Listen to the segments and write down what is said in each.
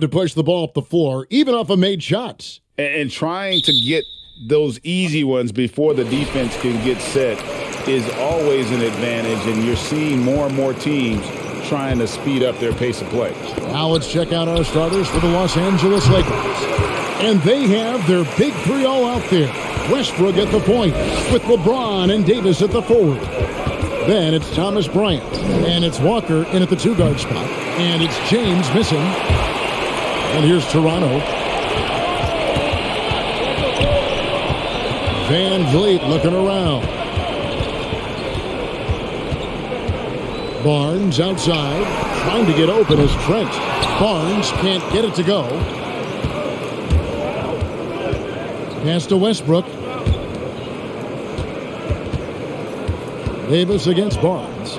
to push the ball up the floor, even off of made shots. And trying to get those easy ones before the defense can get set is always an advantage, and you're seeing more and more teams trying to speed up their pace of play. Now let's check out our starters for the Los Angeles Lakers. And they have their big three all out there. Westbrook at the point with LeBron and Davis at the forward. Then it's Thomas Bryant, and it's Walker in at the two-guard spot, and it's James missing. And here's Toronto. Van Vliet looking around. Barnes outside, trying to get open as Trent. Barnes can't get it to go. Pass to Westbrook. Davis against Barnes.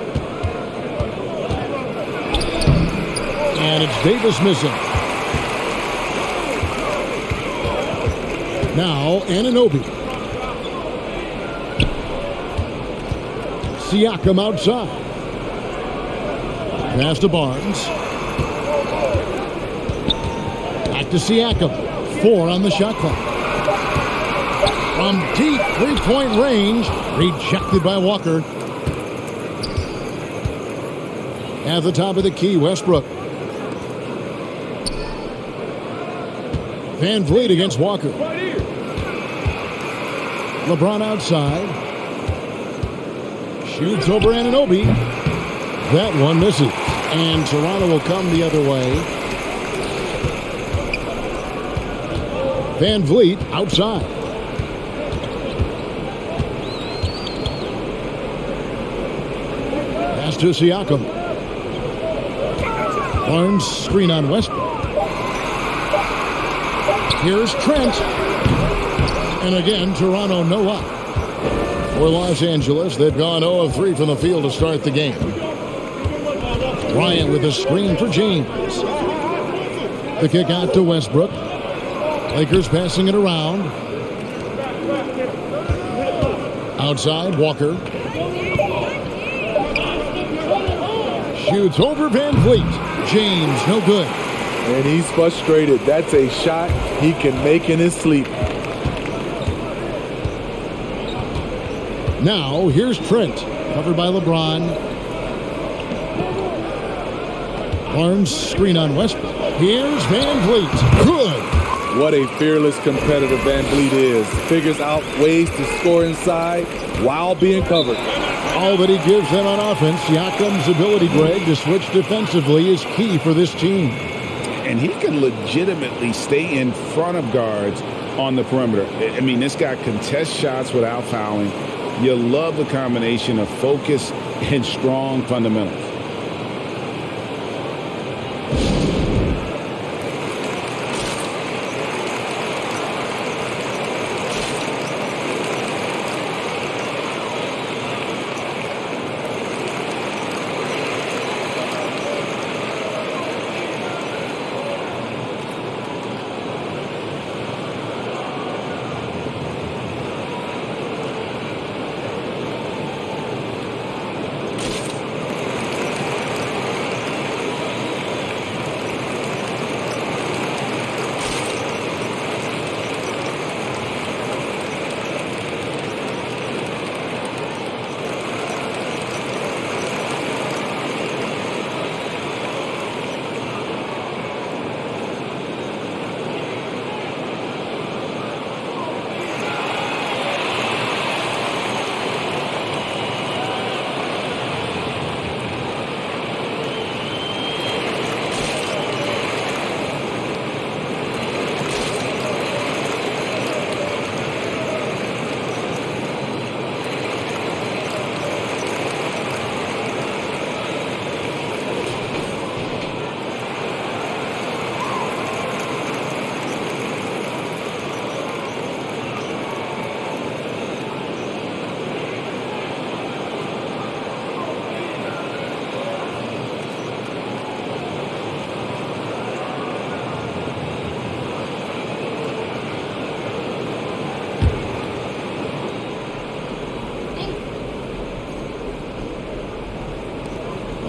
And it's Davis missing. Now Anunoby. Siakam outside. Pass to Barnes. Back to Siakam. 4 on the shot clock. From deep three-point range. Rejected by Walker. At the top of the key, Westbrook. Van Vliet against Walker. LeBron outside. Shoots over Anunoby. That one misses. And Toronto will come the other way. Van Vliet outside. Pass to Siakam. Barnes screen on Westbrook. Here's Trent. And again, Toronto no up. For Los Angeles, they've gone 0 of 3 from the field to start the game. Bryant with a screen for James. The kick out to Westbrook. Lakers passing it around. Outside, Walker. Shoots over Van Vliet. James, no good. And he's frustrated. That's a shot he can make in his sleep. Now, here's Trent. Covered by LeBron. Barnes screen on Westbrook. Here's Van Vliet. Good. What a fearless competitor Van Vliet is. Figures out ways to score inside while being covered. All that he gives them on offense, Siakam's ability, Greg, to switch defensively is key for this team. And he can legitimately stay in front of guards on the perimeter. I mean, this guy contests shots without fouling. You love the combination of focus and strong fundamentals.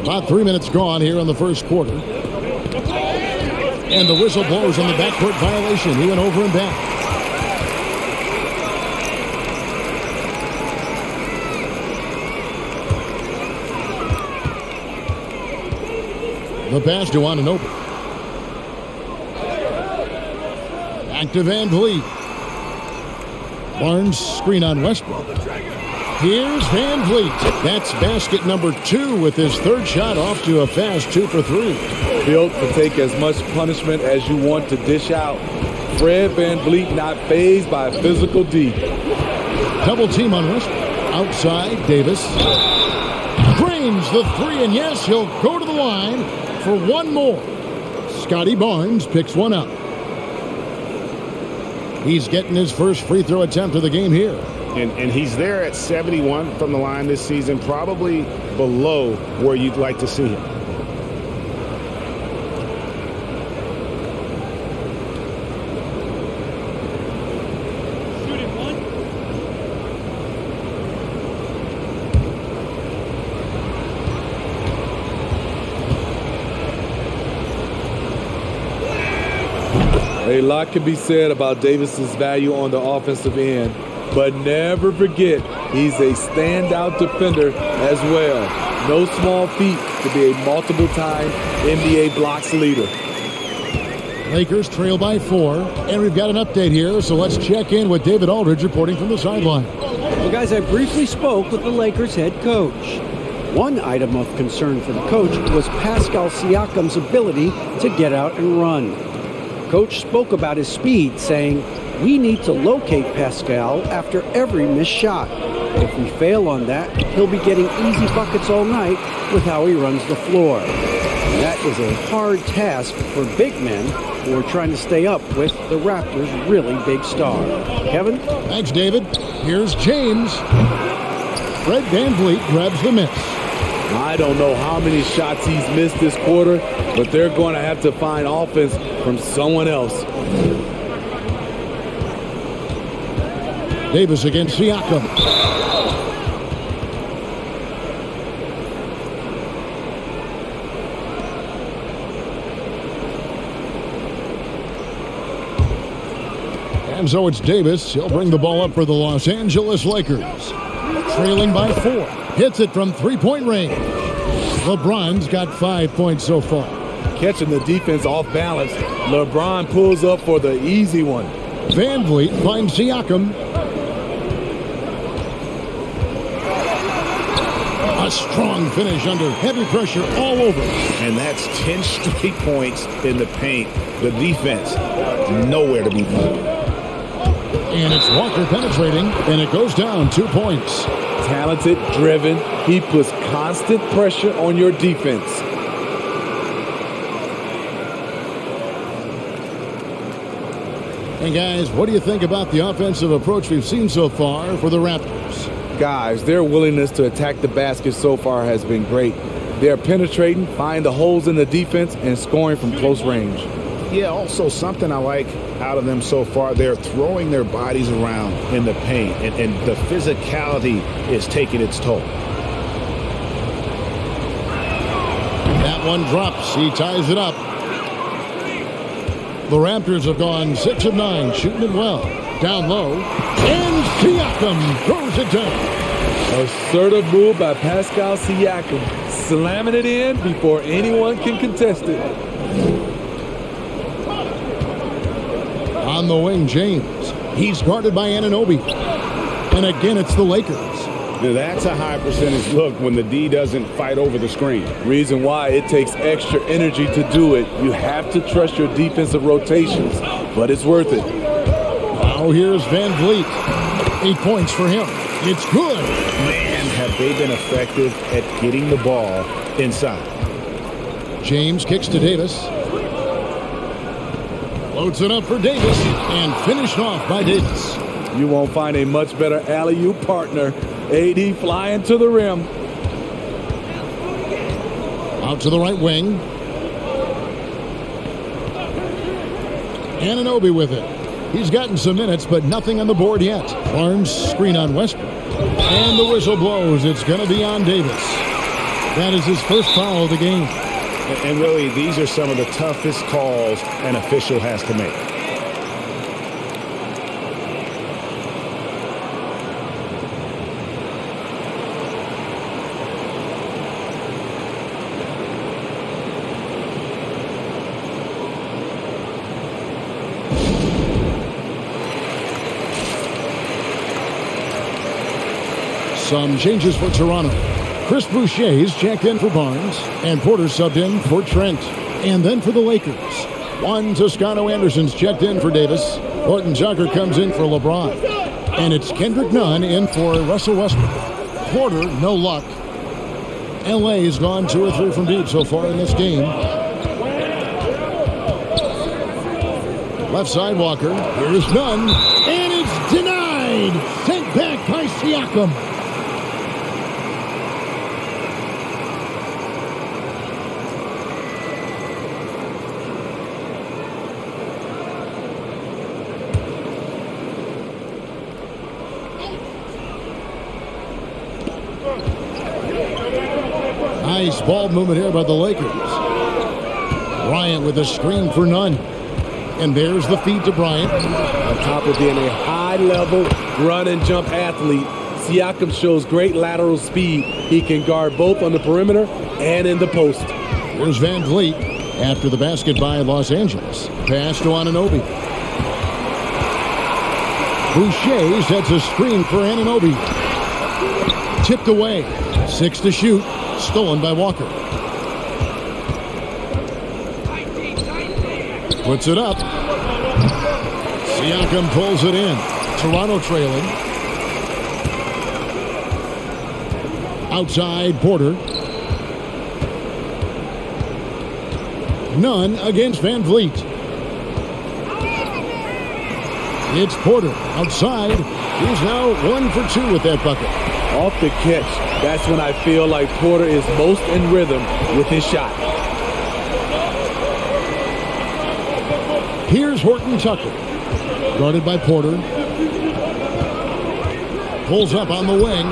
About 3 minutes gone here in the first quarter. And the whistle blows on the backcourt violation. He went over and back. The pass to Anunoby. Back to Van Vliet. Barnes screen on Westbrook. Here's Van Vliet. That's basket number 2 with his third shot off to a fast 2 for 3. Built to take as much punishment as you want to dish out. Fred Van Vliet not fazed by a physical D. Double team on Westbrook. Outside, Davis. Drains the 3, and yes, he'll go to the line for one more. Scotty Barnes picks one up. He's getting his first free throw attempt of the game here. And he's there at 71 from the line this season, probably below where you'd like to see him. A lot can be said about Davis's value on the offensive end, but never forget he's a standout defender as well. No small feat to be a multiple-time NBA blocks leader. Lakers trail by 4, and we've got an update here, so let's check in with David Aldridge reporting from the sideline. Well, guys, I briefly spoke with the Lakers head coach. One item of concern for the coach was Pascal Siakam's ability to get out and run. Coach spoke about his speed, saying, "We need to locate Pascal after every missed shot. If we fail on that, he'll be getting easy buckets all night with how he runs the floor." And that is a hard task for big men who are trying to stay up with the Raptors' really big star. Kevin? Thanks, David. Here's James. Fred Van Vliet grabs the miss. I don't know how many shots he's missed this quarter, but they're going to have to find offense from someone else. Davis against Siakam. And so it's Davis. He'll bring the ball up for the Los Angeles Lakers. Trailing by 4. Hits it from three-point range. LeBron's got 5 points so far. Catching the defense off balance, LeBron pulls up for the easy one. Van Vliet finds Siakam. A strong finish under heavy pressure all over. And that's 10 straight points in the paint. The defense, nowhere to be found. And it's Walker penetrating, and it goes down 2 points. Talented, driven, he puts constant pressure on your defense. And guys, what do you think about the offensive approach we've seen so far for the Raptors? Guys, their willingness to attack the basket so far has been great. They're penetrating, finding the holes in the defense, and scoring from close range. Yeah, also something I like out of them so far, they're throwing their bodies around in the paint, and the physicality is taking its toll. That one drops. He ties it up. The Raptors have gone 6 of 9, shooting it well. Down low, and Siakam throws it down. Assertive move by Pascal Siakam, slamming it in before anyone can contest it. On the wing, James. He's guarded by Anunoby. And again, it's the Lakers. Now that's a high percentage look when the D doesn't fight over the screen. Reason why it takes extra energy to do it. You have to trust your defensive rotations, but it's worth it. Now here's Van Vliet. 8 points for him. It's good. Man, have they been effective at getting the ball inside. James kicks to Davis. Loads it up for Davis and finished off by Davis. You won't find a much better alley-oop partner. AD flying to the rim. Out to the right wing. Anunoby with it. He's gotten some minutes, but nothing on the board yet. Barnes screen on Westbrook. And the whistle blows. It's going to be on Davis. That is his first foul of the game. And really, these are some of the toughest calls an official has to make. Some changes for Toronto. Chris Boucher is checked in for Barnes, and Porter subbed in for Trent. And then for the Lakers, Juan Toscano-Anderson's checked in for Davis. Horton Tucker comes in for LeBron. And it's Kendrick Nunn in for Russell Westbrook. Porter, no luck. LA has gone 2 or 3 from deep so far in this game. Left side Walker. Here's Nunn. And it's denied. Sent back by Siakam. Nice ball movement here by the Lakers. Bryant with a screen for Nunn. And there's the feed to Bryant. On top of being a high-level run-and-jump athlete, Siakam shows great lateral speed. He can guard both on the perimeter and in the post. Here's Van Vliet after the basket by Los Angeles. Pass to Anunoby. Boucher sets a screen for Anunoby. Tipped away. 6 to shoot. Stolen by Walker. Puts it up. Siakam pulls it in. Toronto trailing. Outside Porter. Nunn against Van Vliet. It's Porter outside. He's now 1 for 2 with that bucket. Off the catch, that's when I feel like Porter is most in rhythm with his shot. Here's Horton Tucker. Guarded by Porter. Pulls up on the wing.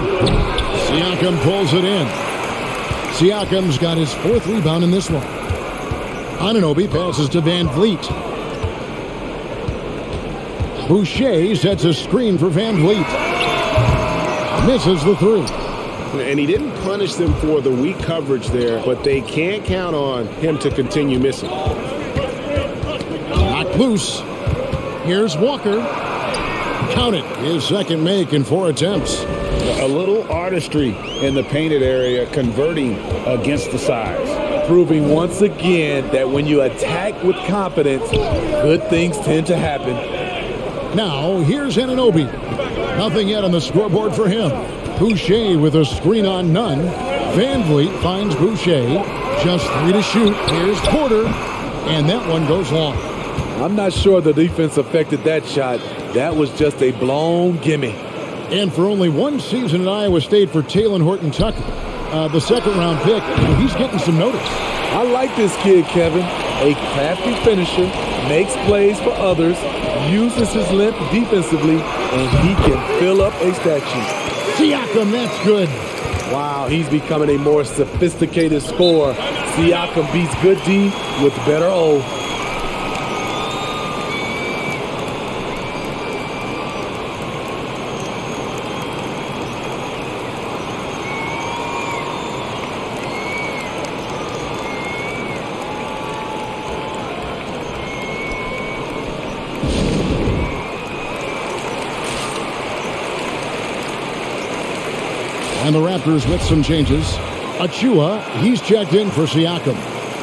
Siakam pulls it in. Siakam's got his 4th rebound in this one. Anunoby passes to Van Vliet. Boucher sets a screen for Van Vliet. Misses the 3. And he didn't punish them for the weak coverage there, but they can't count on him to continue missing. Knocked loose. Here's Walker. Count it. His second make in 4 attempts. A little artistry in the painted area, converting against the size. Proving once again that when you attack with confidence, good things tend to happen. Now, here's Anunoby. Nothing yet on the scoreboard for him. Boucher with a screen on Nunn. Van Vliet finds Boucher. Just 3 to shoot. Here's Porter. And that one goes long. I'm not sure the defense affected that shot. That was just a blown gimme. And for only 1 season at Iowa State for Talen Horton Tucker, the 2nd-round pick, he's getting some notice. I like this kid, Kevin. A crafty finisher, makes plays for others, uses his length defensively, and he can fill up a statue. Siakam, that's good. Wow, he's becoming a more sophisticated scorer. Siakam beats good D with better O. And the Raptors with some changes. Achua, he's checked in for Siakam.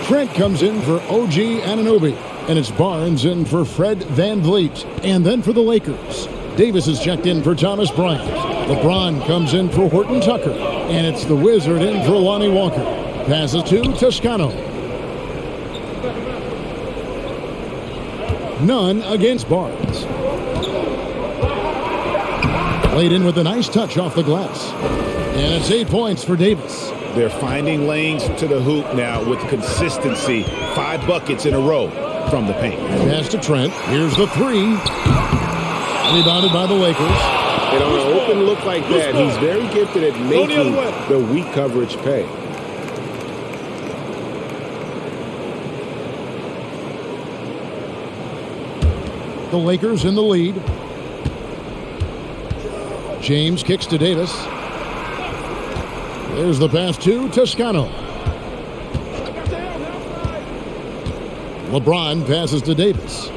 Trent comes in for OG Anunoby. And it's Barnes in for Fred Van Vliet. And then for the Lakers, Davis is checked in for Thomas Bryant. LeBron comes in for Horton Tucker. And it's the Wizard in for Lonnie Walker. Passes to Toscano. Nunn against Barnes. Played in with a nice touch off the glass. And it's 8 points for Davis. They're finding lanes to the hoop now with consistency. 5 buckets in a row from the paint. Pass to Trent. Here's the 3. Rebounded by the Lakers. And on an open look like that, he's very gifted at making the weak coverage pay. the Lakers in the lead. James kicks to Davis. There's the pass to Toscano. LeBron passes to Davis.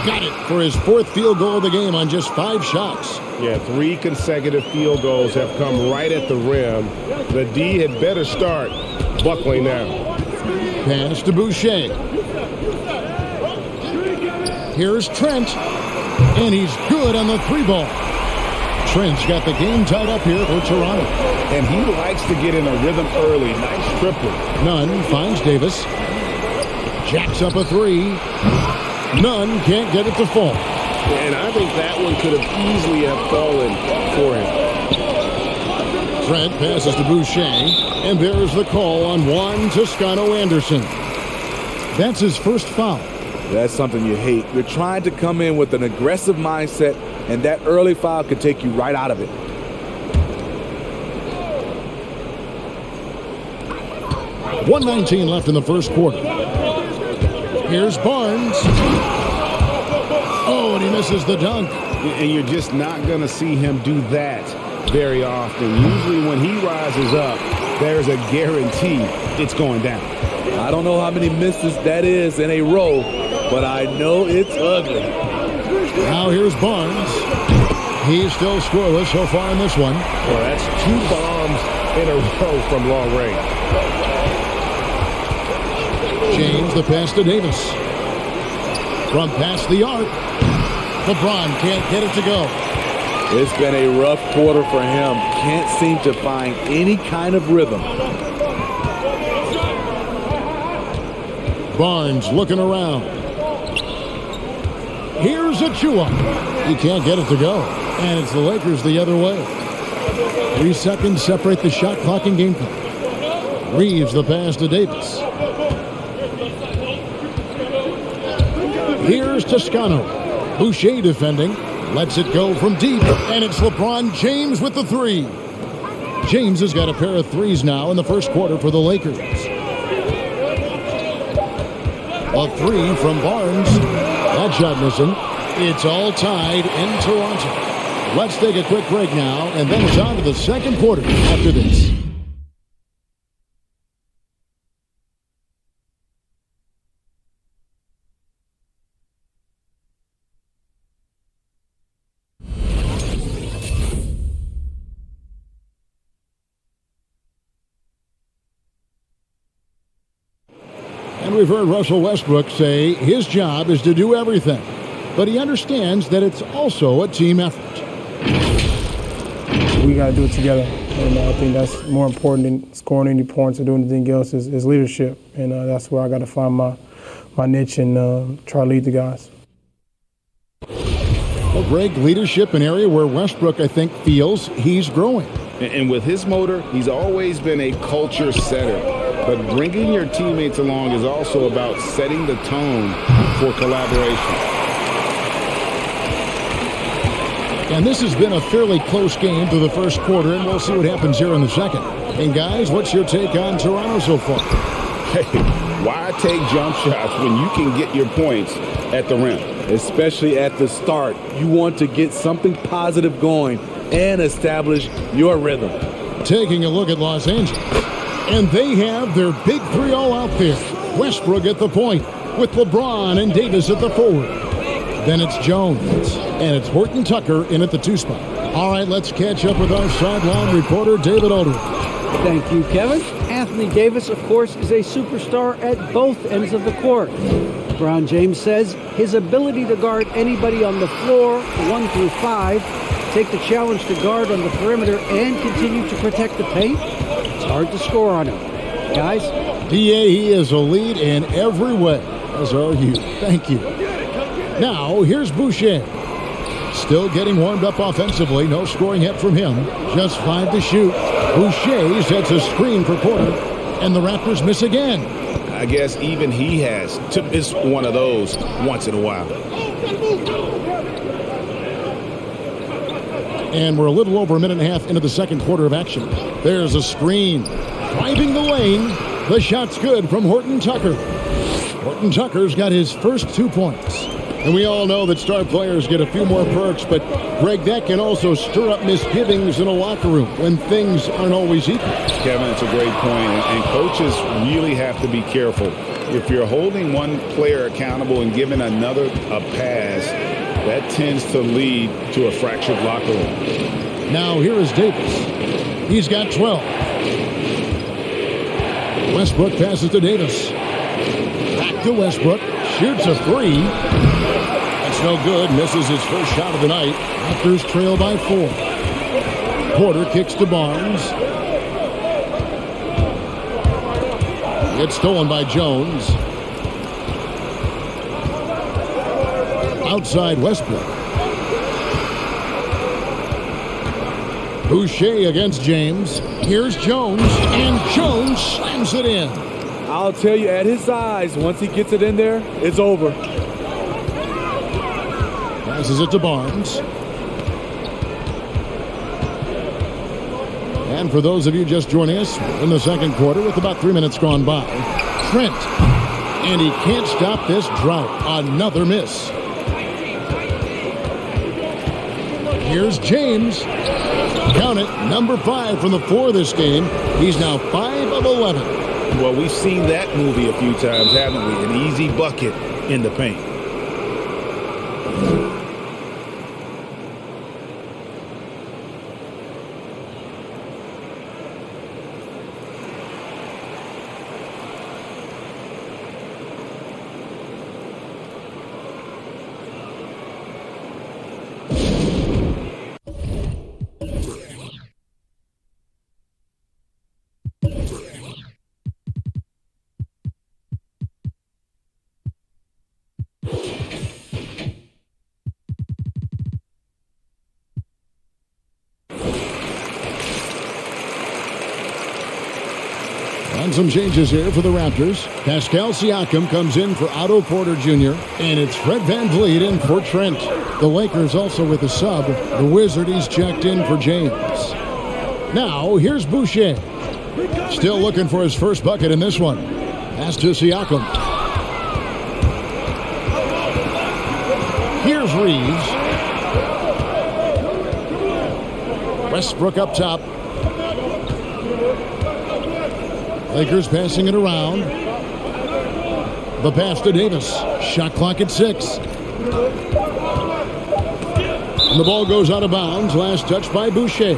Got it for his 4th field goal of the game on just 5 shots. Yeah, 3 consecutive field goals have come right at the rim. The D had better start buckling now. Pass to Boucher. Here's Trent, and he's good on the 3-ball. Trent's got the game tied up here for Toronto. And he likes to get in a rhythm early. Nice triple. Nunn finds Davis. Jacks up a 3. Nunn can't get it to fall. And I think that one could have easily have fallen for him. Trent passes to Boucher, and there's the call on Juan Toscano Anderson. That's his first foul. That's something you hate. You're trying to come in with an aggressive mindset, and that early foul could take you right out of it. .119 left in the first quarter. Here's Barnes. Oh, and he misses the dunk. And you're just not going to see him do that very often. Usually when he rises up, there's a guarantee it's going down. I don't know how many misses that is in a row, but I know it's ugly. Now here's Barnes. He's still scoreless so far in this one. Well, that's 2 bombs in a row from long range. James the pass to Davis. From past the arc. LeBron can't get it to go. It's been a rough quarter for him. Can't seem to find any kind of rhythm. Barnes looking around. Here's Achua. He can't get it to go. And it's the Lakers the other way. 3 seconds separate the shot clock and game clock. Reeves the pass to Davis. Here's Toscano. Boucher defending. Lets it go from deep. And it's LeBron James with the 3. James has got a pair of 3s now in the first quarter for the Lakers. A 3 from Barnes. That shot missing. It's all tied in Toronto. Let's take a quick break now, and then it's on to the second quarter after this. And we've heard Russell Westbrook say his job is to do everything, but he understands that it's also a team effort. We got to do it together, and I think that's more important than scoring any points or doing anything else is leadership, and that's where I got to find my niche and try to lead the guys. Well, Greg, leadership, an area where Westbrook, I think, feels he's growing. And with his motor, he's always been a culture setter. But bringing your teammates along is also about setting the tone for collaboration. And this has been a fairly close game through the first quarter, and we'll see what happens here in the second. And guys, what's your take on Toronto so far? Hey, why take jump shots when you can get your points at the rim? Especially at the start. You want to get something positive going and establish your rhythm. Taking a look at Los Angeles. And they have their big 3 all out there. Westbrook at the point with LeBron and Davis at the forward. Then it's Jones. And it's Horton Tucker in at the 2 spot. All right, let's catch up with our sideline reporter, David Aldridge. Thank you, Kevin. Anthony Davis, of course, is a superstar at both ends of the court. LeBron James says his ability to guard anybody on the floor, 1 through 5, take the challenge to guard on the perimeter and continue to protect the paint, it's hard to score on him. Guys? DA, he is a lead in every way, as are you. Thank you. Now, here's Boucher. Still getting warmed up offensively. No scoring yet from him. Just 5 to shoot. Boucher sets a screen for Porter, and the Raptors miss again. I guess even he has to miss one of those once in a while. And we're a little over a minute and a half into the second quarter of action. There's a screen. Driving the lane. The shot's good from Horton Tucker. Horton Tucker's got his first 2 points. And we all know that star players get a few more perks, but, Greg, that can also stir up misgivings in a locker room when things aren't always equal. Kevin, it's a great point, and coaches really have to be careful. If you're holding one player accountable and giving another a pass, that tends to lead to a fractured locker room. Now here is Davis. He's got 12. Westbrook passes to Davis. Back to Westbrook. Shoots a three. That's no good. Misses his first shot of the night. Raptors trail by 4. Porter kicks to Barnes. It's stolen by Jones. Outside Westbrook. Boucher against James. Here's Jones, and Jones slams it in. I'll tell you, at his size, once he gets it in there, it's over. Passes it to Barnes. And for those of you just joining us, in the second quarter with about 3 minutes gone by, Trent. And he can't stop this drought. Another miss. Here's James. Count it, number 5 from the floor this game. He's now 5 of 11. Well, we've seen that movie a few times, haven't we? An easy bucket in the paint. And some changes here for the Raptors. Pascal Siakam comes in for Otto Porter Jr. And it's Fred VanVleet in for Trent. The Lakers also with a sub. The Wizard, he's checked in for James. Now, here's Boucher. Still looking for his first bucket in this one. Pass to Siakam. Here's Reeves. Westbrook up top. Lakers passing it around. The pass to Davis. Shot clock at 6. And the ball goes out of bounds. Last touch by Boucher.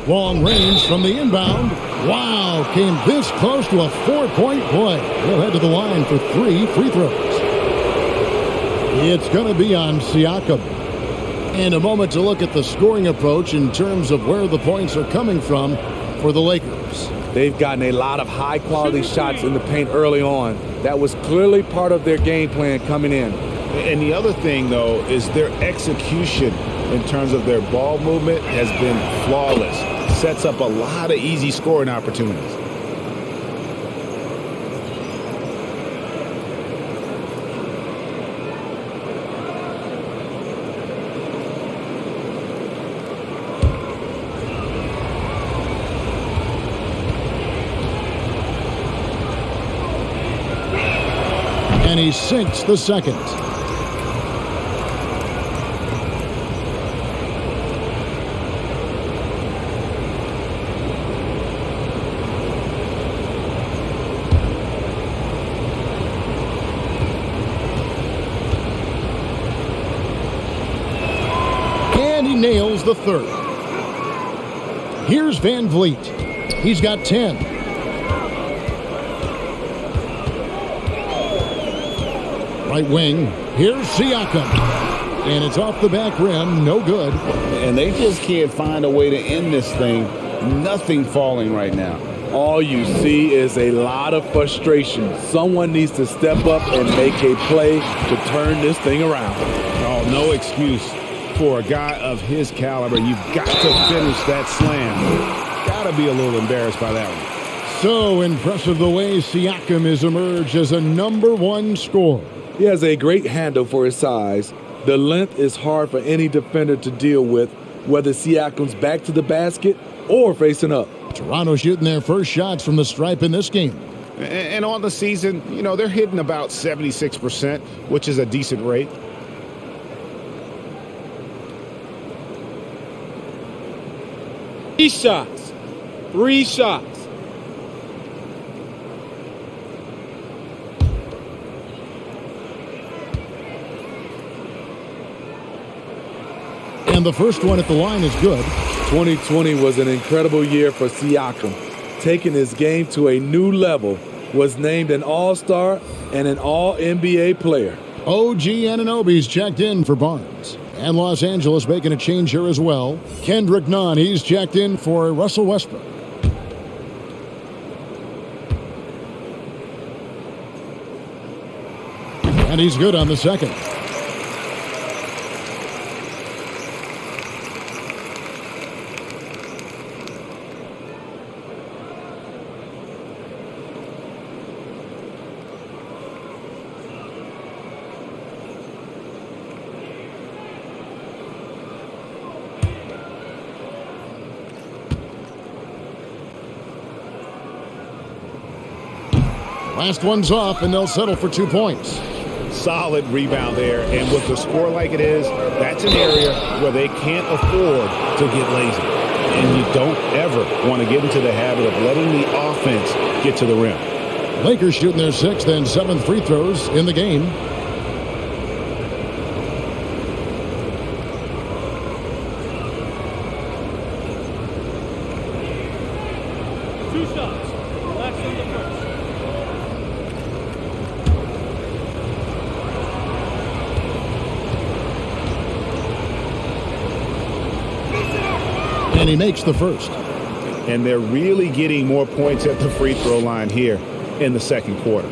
Long range from the inbound. Wow, came this close to a 4-point play. He'll head to the line for 3 free throws. It's going to be on Siakam. And a moment to look at the scoring approach in terms of where the points are coming from for the Lakers. They've gotten a lot of high-quality shots in the paint early on. That was clearly part of their game plan coming in. And the other thing, though, is their execution in terms of their ball movement has been flawless. Sets up a lot of easy scoring opportunities. And he sinks the second. Nails the third. Here's VanVleet. He's got 10. Right wing. Here's Siakam. And it's off the back rim. No good. And they just can't find a way to end this thing. Nothing falling right now. All you see is a lot of frustration. Someone needs to step up and make a play to turn this thing around. Oh, no excuse. For a guy of his caliber, you've got to finish that slam. Got to be a little embarrassed by that one. So impressive the way Siakam has emerged as a #1 scorer. He has a great handle for his size, The length is hard for any defender to deal with, whether Siakam's back to the basket or facing up. Toronto shooting their first shots from the stripe in this game. And on the season, they're hitting about 76%, which is a decent rate. Three shots. And the first one at the line is good. 2020 was an incredible year for Siakam. Taking his game to a new level, was named an All-Star and an All-NBA player. OG Anunoby's checked in for Barnes. And Los Angeles making a change here as well. Kendrick Nunn, he's checked in for Russell Westbrook. And he's good on the second. Last one's off, and they'll settle for 2 points. Solid rebound there, and with the score like it is, that's an area where they can't afford to get lazy. And you don't ever want to get into the habit of letting the offense get to the rim. Lakers shooting their 6th and 7th free throws in the game. And he makes the first. And they're really getting more points at the free throw line here in the second quarter.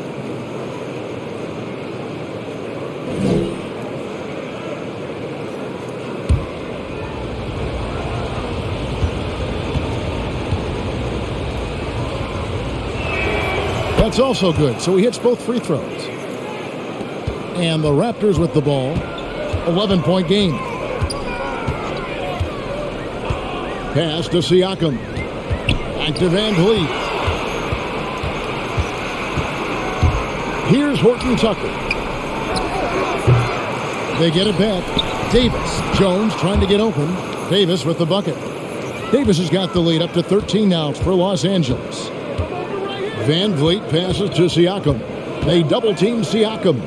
That's also good. So he hits both free throws. And the Raptors with the ball. 11-point game. Pass to Siakam. Back to Van Vliet. Here's Horton Tucker. They get it back. Davis. Jones trying to get open. Davis with the bucket. Davis has got the lead up to 13 now for Los Angeles. Van Vliet passes to Siakam. They double-team Siakam.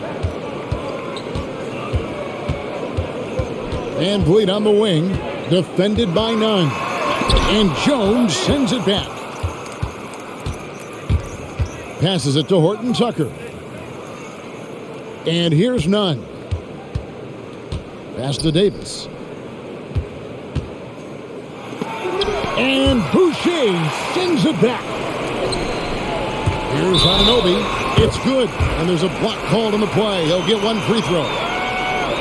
Van Vliet on the wing. Defended by Nunn. And Jones sends it back. Passes it to Horton Tucker. And here's Nunn. Pass to Davis. And Boucher sends it back. Here's Anunoby. It's good. And there's a block called on the play. He'll get one free throw.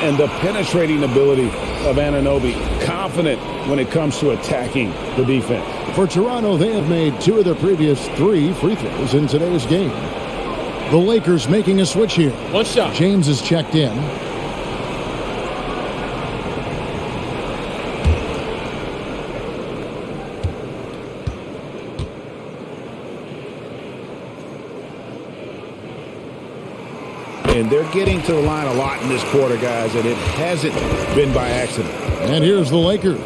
And the penetrating ability of Anunoby, confident when it comes to attacking the defense. For Toronto, they have made 2 of their previous 3 free throws in today's game. The Lakers making a switch here. One shot. James is checked in. And they're getting to the line a lot in this quarter, guys, and it hasn't been by accident. And here's the Lakers.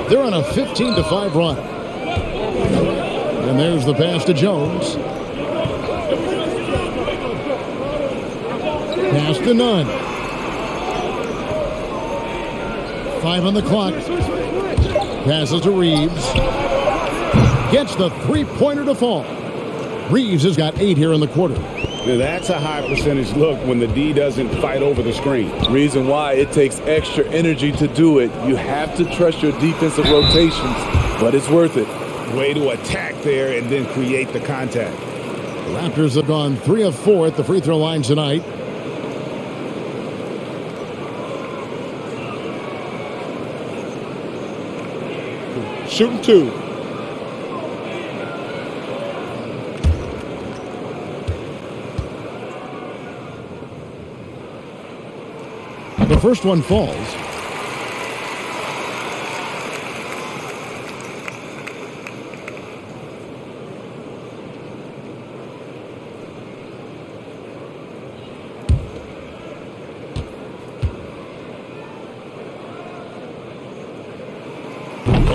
They're on a 15-5 run. And there's the pass to Jones. Pass to Nunn. 5 on the clock. Passes to Reeves. Gets the three-pointer to fall. Reeves has got 8 here in the quarter. Now that's a high percentage look when the D doesn't fight over the screen. Reason why it takes extra energy to do it. You have to trust your defensive rotations, but it's worth it. Way to attack there and then create the contact. The Raptors have gone 3 of 4 at the free throw line tonight. Shooting 2. The first one falls.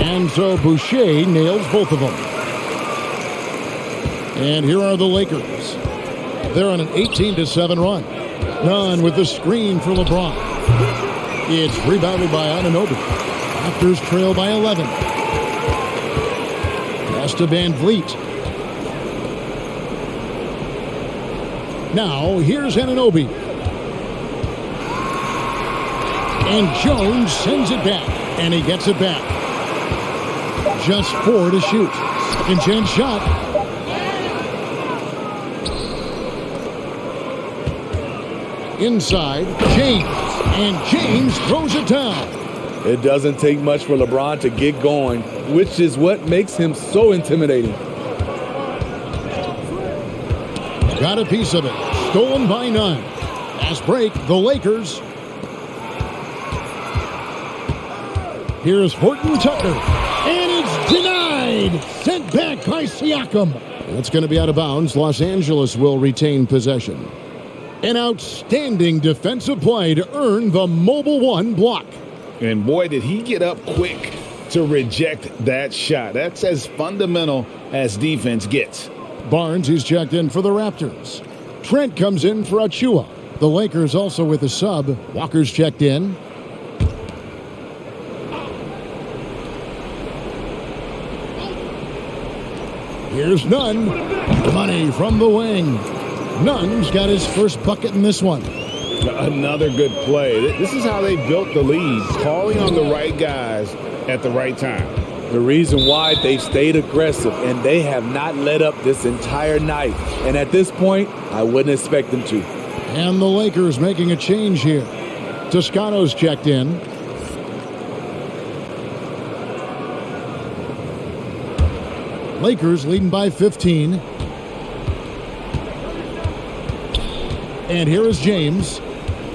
And so Boucher nails both of them. And here are the Lakers. They're on an 18-7 run. Nunn with the screen for LeBron. It's rebounded by Anunoby. Raptors trail by 11. Pass to Van Vliet. Now, here's Anunoby. And Jones sends it back. And he gets it back. Just 4 to shoot. Second chance shot. Inside, James. And James throws it down. It doesn't take much for LeBron to get going, which is what makes him so intimidating. Got a piece of it. Stolen by Nunn. Fast break, the Lakers. Here's Horton Tucker. And it's denied. Sent back by Siakam. That's going to be out of bounds. Los Angeles will retain possession. An outstanding defensive play to earn the Mobile One block. And boy, did he get up quick to reject that shot. That's as fundamental as defense gets. Barnes, he's checked in for the Raptors. Trent comes in for Achua. The Lakers also with a sub. Walker's checked in. Here's Nunn. Money from the wing. Nunn's got his first bucket in this one. Another good play. This is how they built the lead, calling on the right guys at the right time. The reason why they've stayed aggressive and they have not let up this entire night. And at this point, I wouldn't expect them to. And the Lakers making a change here. Toscano's checked in. Lakers leading by 15. And here is James.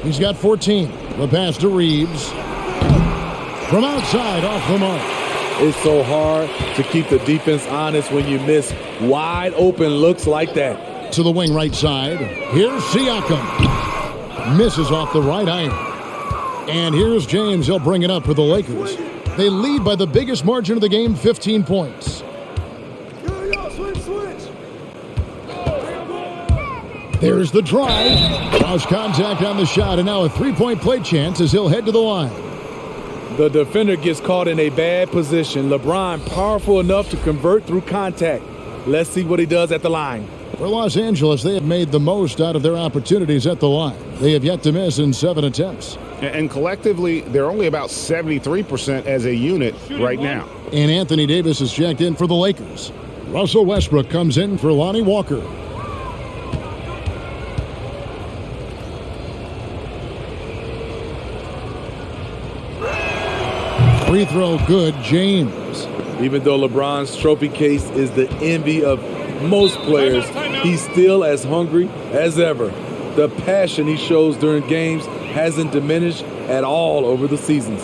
He's got 14. The pass to Reeves. From outside, off the mark. It's so hard to keep the defense honest when you miss wide open looks like that. To the wing right side. Here's Siakam. Misses off the right iron. And here's James. He'll bring it up for the Lakers. They lead by the biggest margin of the game, 15 points. There's the drive. Lost contact on the shot, and now a three-point play chance as he'll head to the line. The defender gets caught in a bad position. LeBron powerful enough to convert through contact. Let's see what he does at the line. For Los Angeles, they have made the most out of their opportunities at the line. They have yet to miss in 7 attempts. And collectively, they're only about 73% as a unit right now. And Anthony Davis is checked in for the Lakers. Russell Westbrook comes in for Lonnie Walker. Free throw good, James. Even though LeBron's trophy case is the envy of most players, he's still as hungry as ever. The passion he shows during games hasn't diminished at all over the seasons.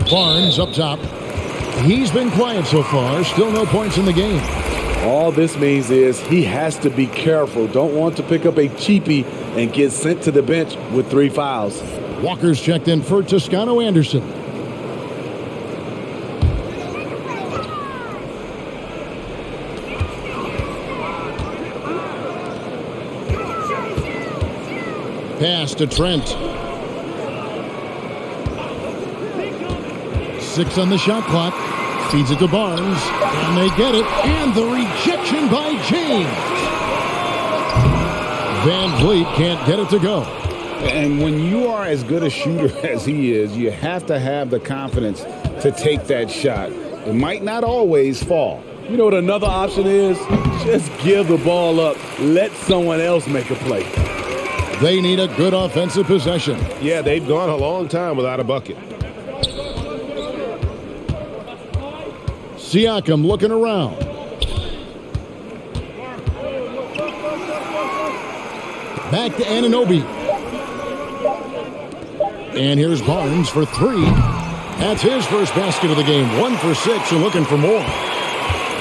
Barnes up top. He's been quiet so far. Still no points in the game. All this means is he has to be careful. Don't want to pick up a cheapie and get sent to the bench with 3 fouls. Walker's checked in for Toscano Anderson. Pass to Trent. 6 on the shot clock. Feeds it to Barnes. And they get it. And the rejection by James. Van Vliet can't get it to go. And when you are as good a shooter as he is, you have to have the confidence to take that shot. It might not always fall. You know what another option is? Just give the ball up. Let someone else make a play. They need a good offensive possession. Yeah, they've gone a long time without a bucket. Siakam looking around. Back to Anunoby. And here's Barnes for 3. That's his first basket of the game. 1 for 6 and looking for more.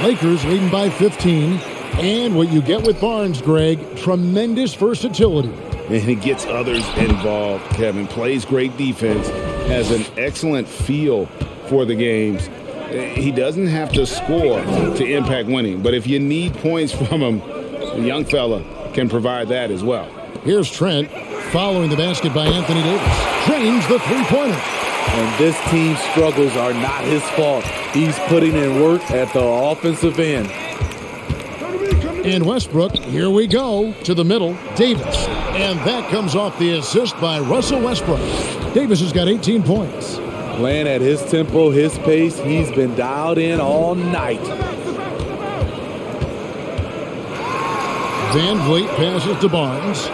Lakers leading by 15. And what you get with Barnes, Greg, tremendous versatility. And he gets others involved, Kevin. Plays great defense. Has an excellent feel for the games. He doesn't have to score to impact winning. But if you need points from him, the young fella can provide that as well. Here's Trent following the basket by Anthony Davis. Drains the three-pointer. And this team's struggles are not his fault. He's putting in work at the offensive end. And Westbrook, here we go, to the middle, Davis. And that comes off the assist by Russell Westbrook. Davis has got 18 points. Playing at his tempo, his pace, he's been dialed in all night. Van Vliet passes to Barnes.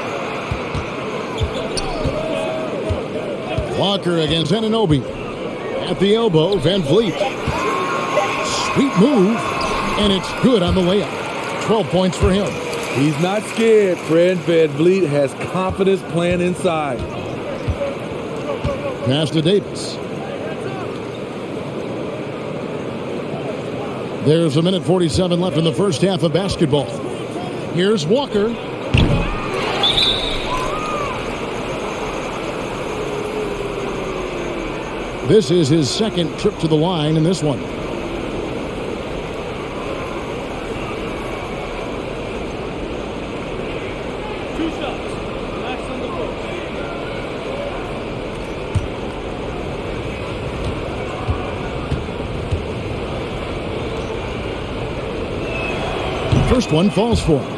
Walker against Anunoby. At the elbow, Van Vliet. Sweet move, and it's good on the layup. 12 points for him. He's not scared. Fred Van Vliet has confidence playing inside. Pass to Davis. There's 1:47 left in the first half of basketball. Here's Walker. This is his second trip to the line in this one. First one falls for him.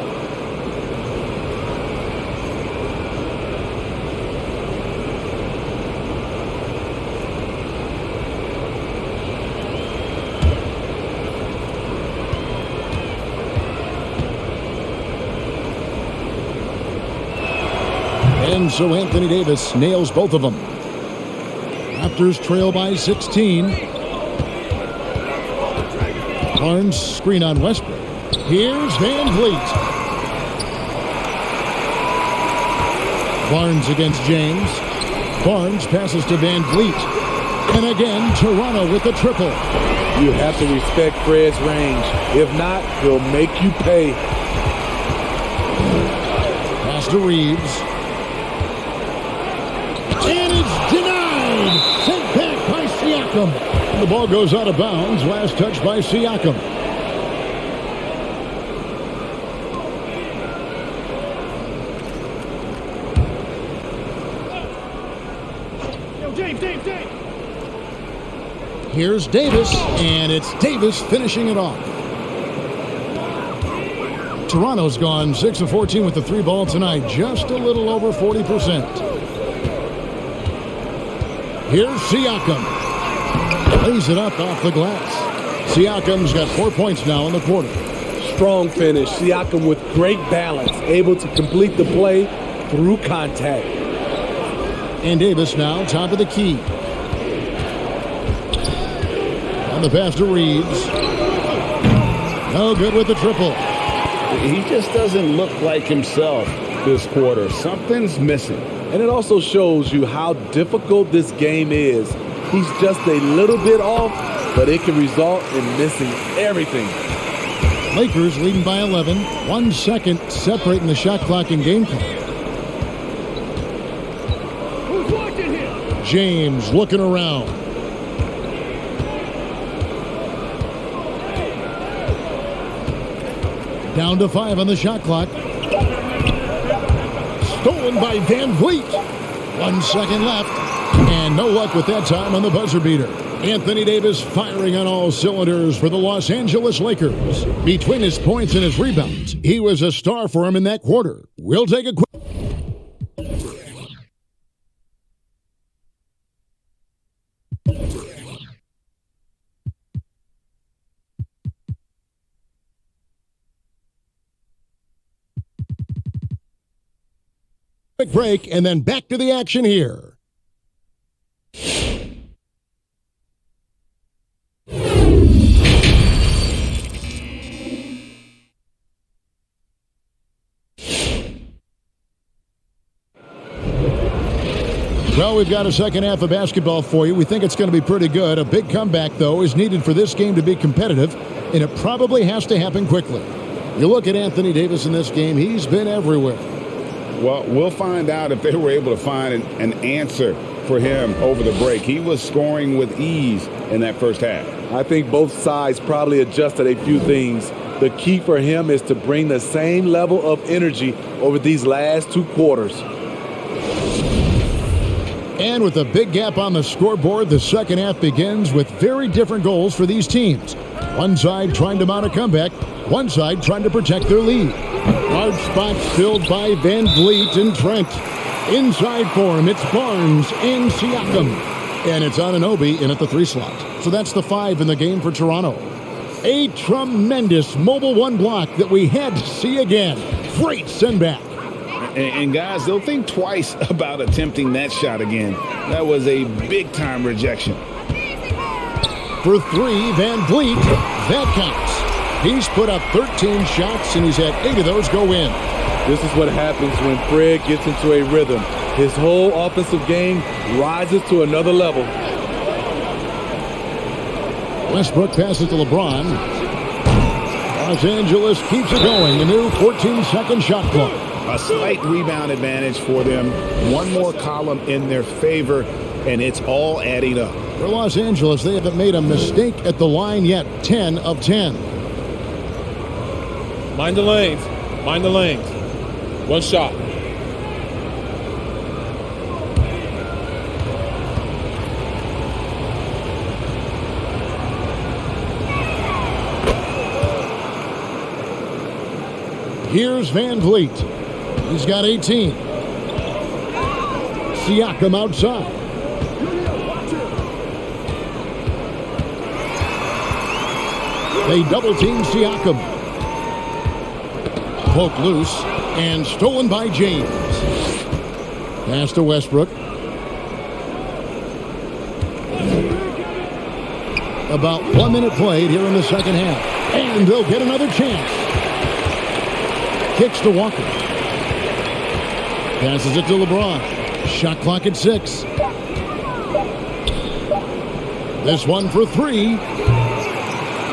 And so Anthony Davis nails both of them. Raptors trail by 16. Barnes screen on Westbrook. Here's Van Vliet. Barnes against James. Barnes passes to Van Vliet. And again, Toronto with the triple. You have to respect Fred's range. If not, he'll make you pay. Pass to Reeves. And it's denied. Sent back by Siakam. The ball goes out of bounds. Last touch by Siakam. Here's Davis, and it's Davis finishing it off. Toronto's gone 6 of 14 with the 3 ball tonight, just a little over 40%. Here's Siakam. Lays it up off the glass. Siakam's got 4 points now in the quarter. Strong finish. Siakam with great balance, able to complete the play through contact. And Davis now top of the key. On the pass to Reeves. No good with the triple. He just doesn't look like himself this quarter. Something's missing. And it also shows you how difficult this game is. He's just a little bit off, but it can result in missing everything. Lakers leading by 11. 1 second separating the shot clock and game clock. Who's watching here? James looking around. Down to 5 on the shot clock. stolen by Van Vliet. 1 second left, and no luck with that time on the buzzer beater. Anthony Davis firing on all cylinders for the Los Angeles Lakers. Between his points and his rebounds, he was a star for him in that quarter. We'll take a quick break, and then back to the action here. Well, we've got a second half of basketball for you. We think it's going to be pretty good. A big comeback, though, is needed for this game to be competitive, and it probably has to happen quickly. You look at Anthony Davis in this game, he's been everywhere. Well, we'll find out if they were able to find an answer for him over the break. He was scoring with ease in that first half. I think both sides probably adjusted a few things. The key for him is to bring the same level of energy over these last 2 quarters. And with a big gap on the scoreboard, the second half begins with very different goals for these teams. One side trying to mount a comeback, one side trying to protect their lead. Large spots filled by Van Vliet and Trent. Inside for him, it's Barnes and Siakam. And it's Anunoby in at the 3 slot. So that's the 5 in the game for Toronto. A tremendous mobile 1 block that we had to see again. Great send back. And guys, they'll think twice about attempting that shot again. That was a big-time rejection. For 3, Van Vliet. That counts. He's put up 13 shots, and he's had 8 of those go in. This is what happens when Fred gets into a rhythm. His whole offensive game rises to another level. Westbrook passes to LeBron. Los Angeles keeps it going. A new 14-second shot clock. A slight rebound advantage for them. One more column in their favor, and it's all adding up. For Los Angeles, they haven't made a mistake at the line yet. 10 of 10. Mind the lanes. Mind the lanes. 1 shot. Here's Van Vliet. He's got 18. Siakam outside. They double-team Siakam. Poked loose and stolen by James. Pass to Westbrook. About 1 minute played here in the second half. And they'll get another chance. Kicks to Walker. Passes it to LeBron. Shot clock at 6. This one for 3.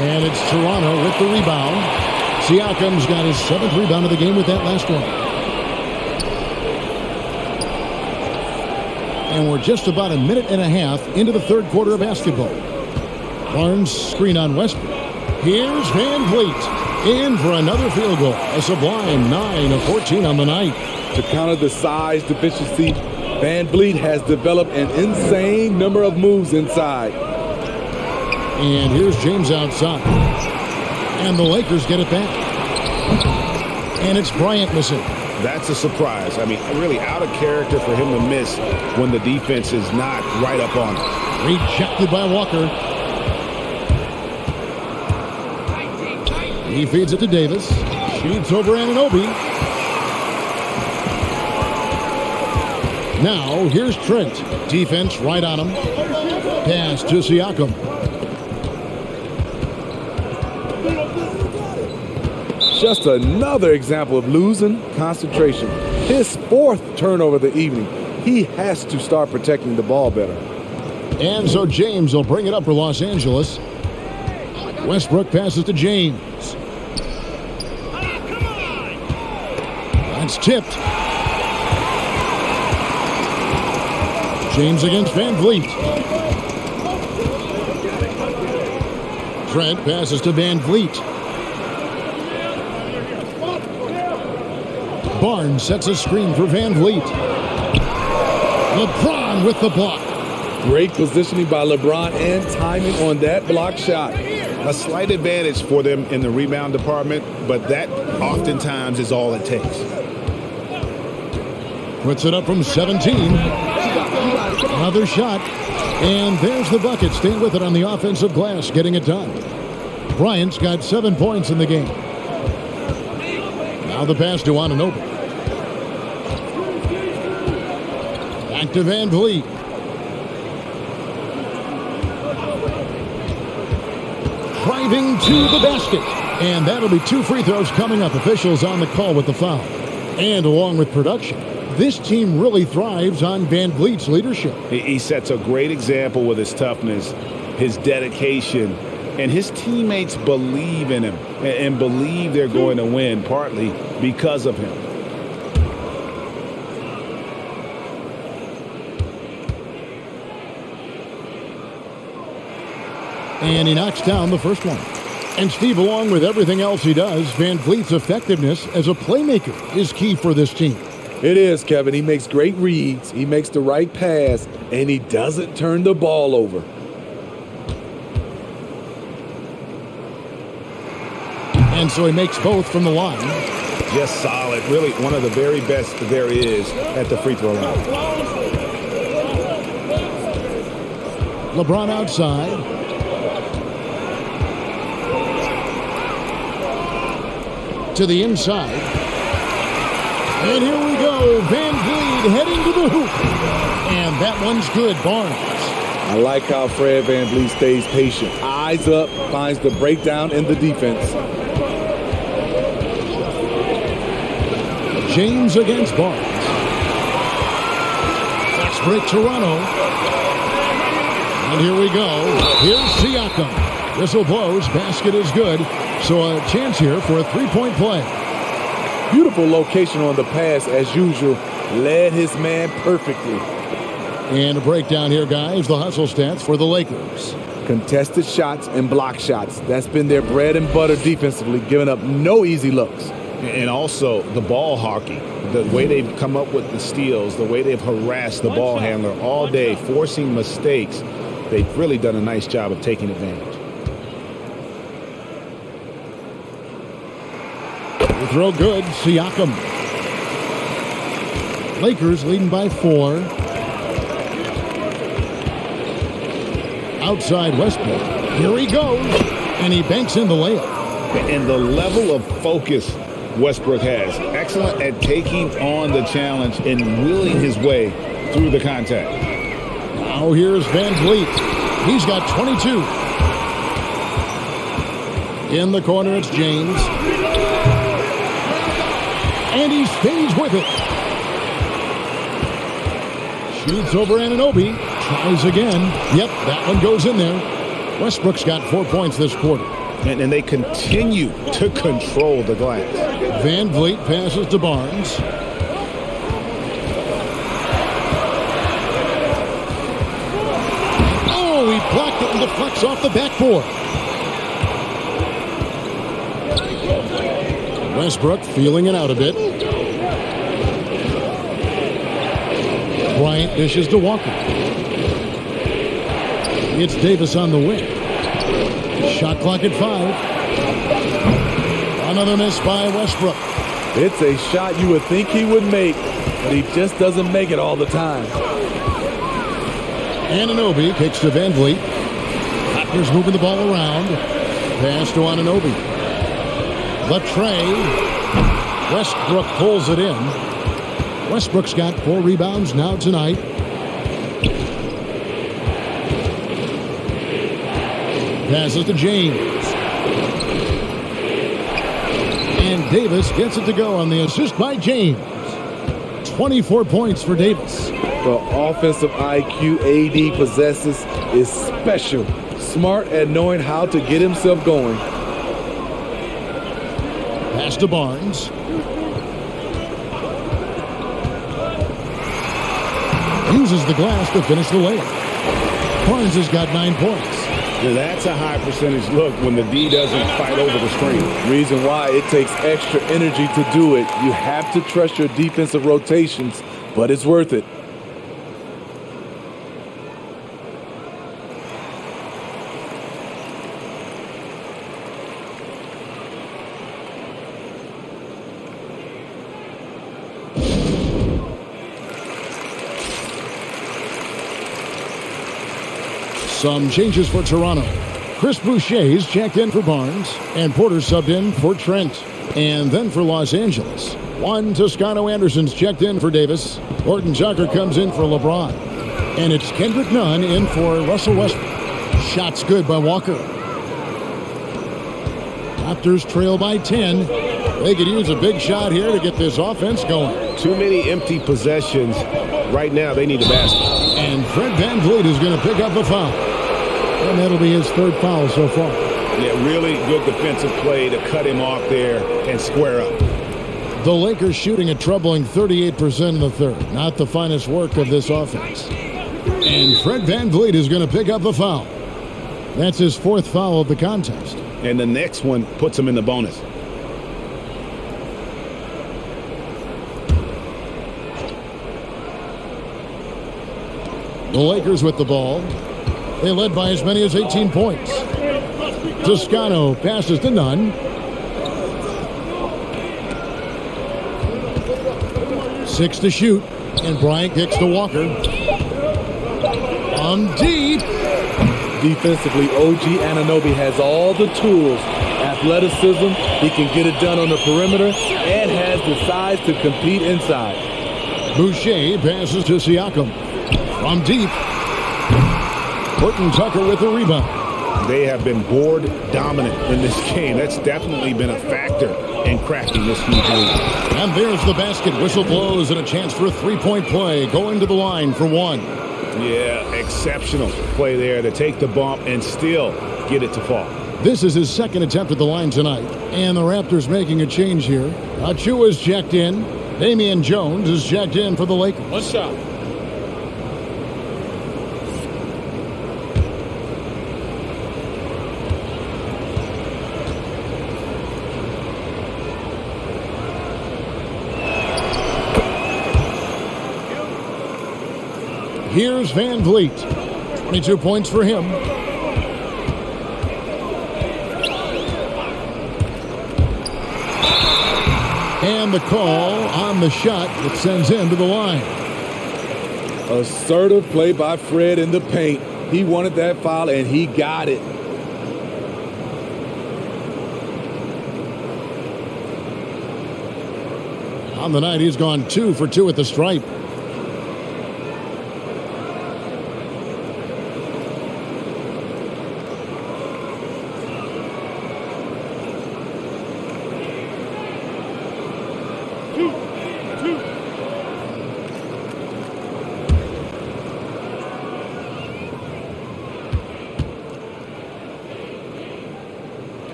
And it's Toronto with the rebound. Siakam's got his 7th rebound of the game with that last one. And we're just about a minute and a half into the third quarter of basketball. Barnes screen on Westbrook. Here's Van Vliet. In for another field goal. A sublime 9 of 14 on the night. To counter the size deficiency, Van Vliet has developed an insane number of moves inside. And here's James outside. And the Lakers get it back. And it's Bryant missing. That's a surprise. I mean, really out of character for him to miss when the defense is not right up on him. Rejected by Walker. He feeds it to Davis. Shoots over Anunoby. Now, here's Trent. Defense right on him. Pass to Siakam. Just another example of losing concentration. His 4th turnover of the evening. He has to start protecting the ball better. And so James will bring it up for Los Angeles. Westbrook passes to James. That's tipped. James against Van Vliet. Trent passes to Van Vliet. Barnes sets a screen for Van Vliet. LeBron with the block. Great positioning by LeBron and timing on that block shot. A slight advantage for them in the rebound department, but that oftentimes is all it takes. Puts it up from 17. Another shot. And there's the bucket. Staying with it on the offensive glass, getting it done. Bryant's got 7 points in the game. Now the pass to Anunoby. Back to Van Vliet. Driving to the basket. And that'll be 2 free throws coming up. Officials on the call with the foul. And along with production, this team really thrives on Van Vliet's leadership. He sets a great example with his toughness, his dedication, and his teammates believe in him and believe they're going to win, partly because of him. And he knocks down the first one. And Steve, along with everything else he does, Van Vliet's effectiveness as a playmaker is key for this team. It is, Kevin. He makes great reads, he makes the right pass, and he doesn't turn the ball over. And so he makes both from the line. Just solid. Really one of the very best there is at the free throw line. LeBron outside. To the inside. And here we go. Van Vliet heading to the hoop. And that one's good. Barnes. I like how Fred Van Vliet stays patient. Eyes up, finds the breakdown in the defense. James against Barnes. Fast break Toronto. And here we go. Here's Siakam. Whistle blows. Basket is good. So a chance here for a three-point play. Beautiful location on the pass as usual. Led his man perfectly. And a breakdown here, guys. The hustle stats for the Lakers. Contested shots and block shots. That's been their bread and butter defensively, giving up no easy looks. And also the ball hockey, the way they've come up with the steals, the way they've harassed the ball handler all day, forcing mistakes. They've really done a nice job of taking advantage. The throw good. Siakam. Lakers leading by 4. Outside Westbrook. Here he goes. And he banks in the layup. And the level of focus Westbrook has. Excellent at taking on the challenge and willing his way through the contact. Now here's Van Vliet. He's got 22. In the corner, it's James. And he stays with it. Shoots over Anunoby. Tries again. Yep, that one goes in there. Westbrook's got 4 points this quarter. And they continue to control the glass. Van Vliet passes to Barnes. Oh, he blocked it and deflects off the backboard. Westbrook feeling it out a bit. Bryant dishes to Walker. It's Davis on the wing. Shot clock at 5. Another miss by Westbrook. It's a shot you would think he would make, but he just doesn't make it all the time. Anunoby kicks to Van Vliet. Raptors moving the ball around. Pass to Anunoby. Latrey. Westbrook pulls it in. Westbrook's got 4 rebounds now tonight. Passes to James. And Davis gets it to go on the assist by James. 24 points for Davis. The offensive IQ AD possesses is special. Smart at knowing how to get himself going. Pass to Barnes. Uses the glass to finish the layup. Barnes has got 9 points. Now, that's a high percentage look when the D doesn't fight over the screen. Reason why it takes extra energy to do it. You have to trust your defensive rotations, but it's worth it. Some changes for Toronto. Chris Boucher's checked in for Barnes, and Porter subbed in for Trent. And then for Los Angeles, Juan Toscano Anderson's checked in for Davis. Horton Tucker comes in for LeBron. And it's Kendrick Nunn in for Russell Westbrook. Shots good by Walker. Raptors trail by 10. They could use a big shot here to get this offense going. Too many empty possessions. Right now, they need a basket. And Fred VanVleet is going to pick up the foul. And that'll be his third foul so far. Yeah, really good defensive play to cut him off there and square up. The Lakers shooting a troubling 38% in the third. Not the finest work of this offense. And Fred VanVleet is going to pick up the foul. That's his fourth foul of the contest. And the next one puts him in the bonus. The Lakers with the ball. They led by as many as 18 points. Toscano passes to Nunn. 6 to shoot. And Bryant kicks to Walker. Deep. Defensively, OG Anunoby has all the tools. Athleticism, he can get it done on the perimeter, and has the size to compete inside. Boucher passes to Siakam. From deep. Horton Tucker with the rebound. They have been board dominant in this game. That's definitely been a factor in cracking this huge lead. And there's the basket. Whistle blows and a chance for a three-point play. Going to the line for one. Yeah, exceptional play there to take the bump and still get it to fall. This is his second attempt at the line tonight. And the Raptors making a change here. Achua's checked in. Damian Jones is checked in for the Lakers. One shot. Here's VanVleet. 22 points for him. And the call on the shot that sends him to the line. Assertive play by Fred in the paint. He wanted that foul, and he got it. On the night, he's gone 2 for 2 at the stripe.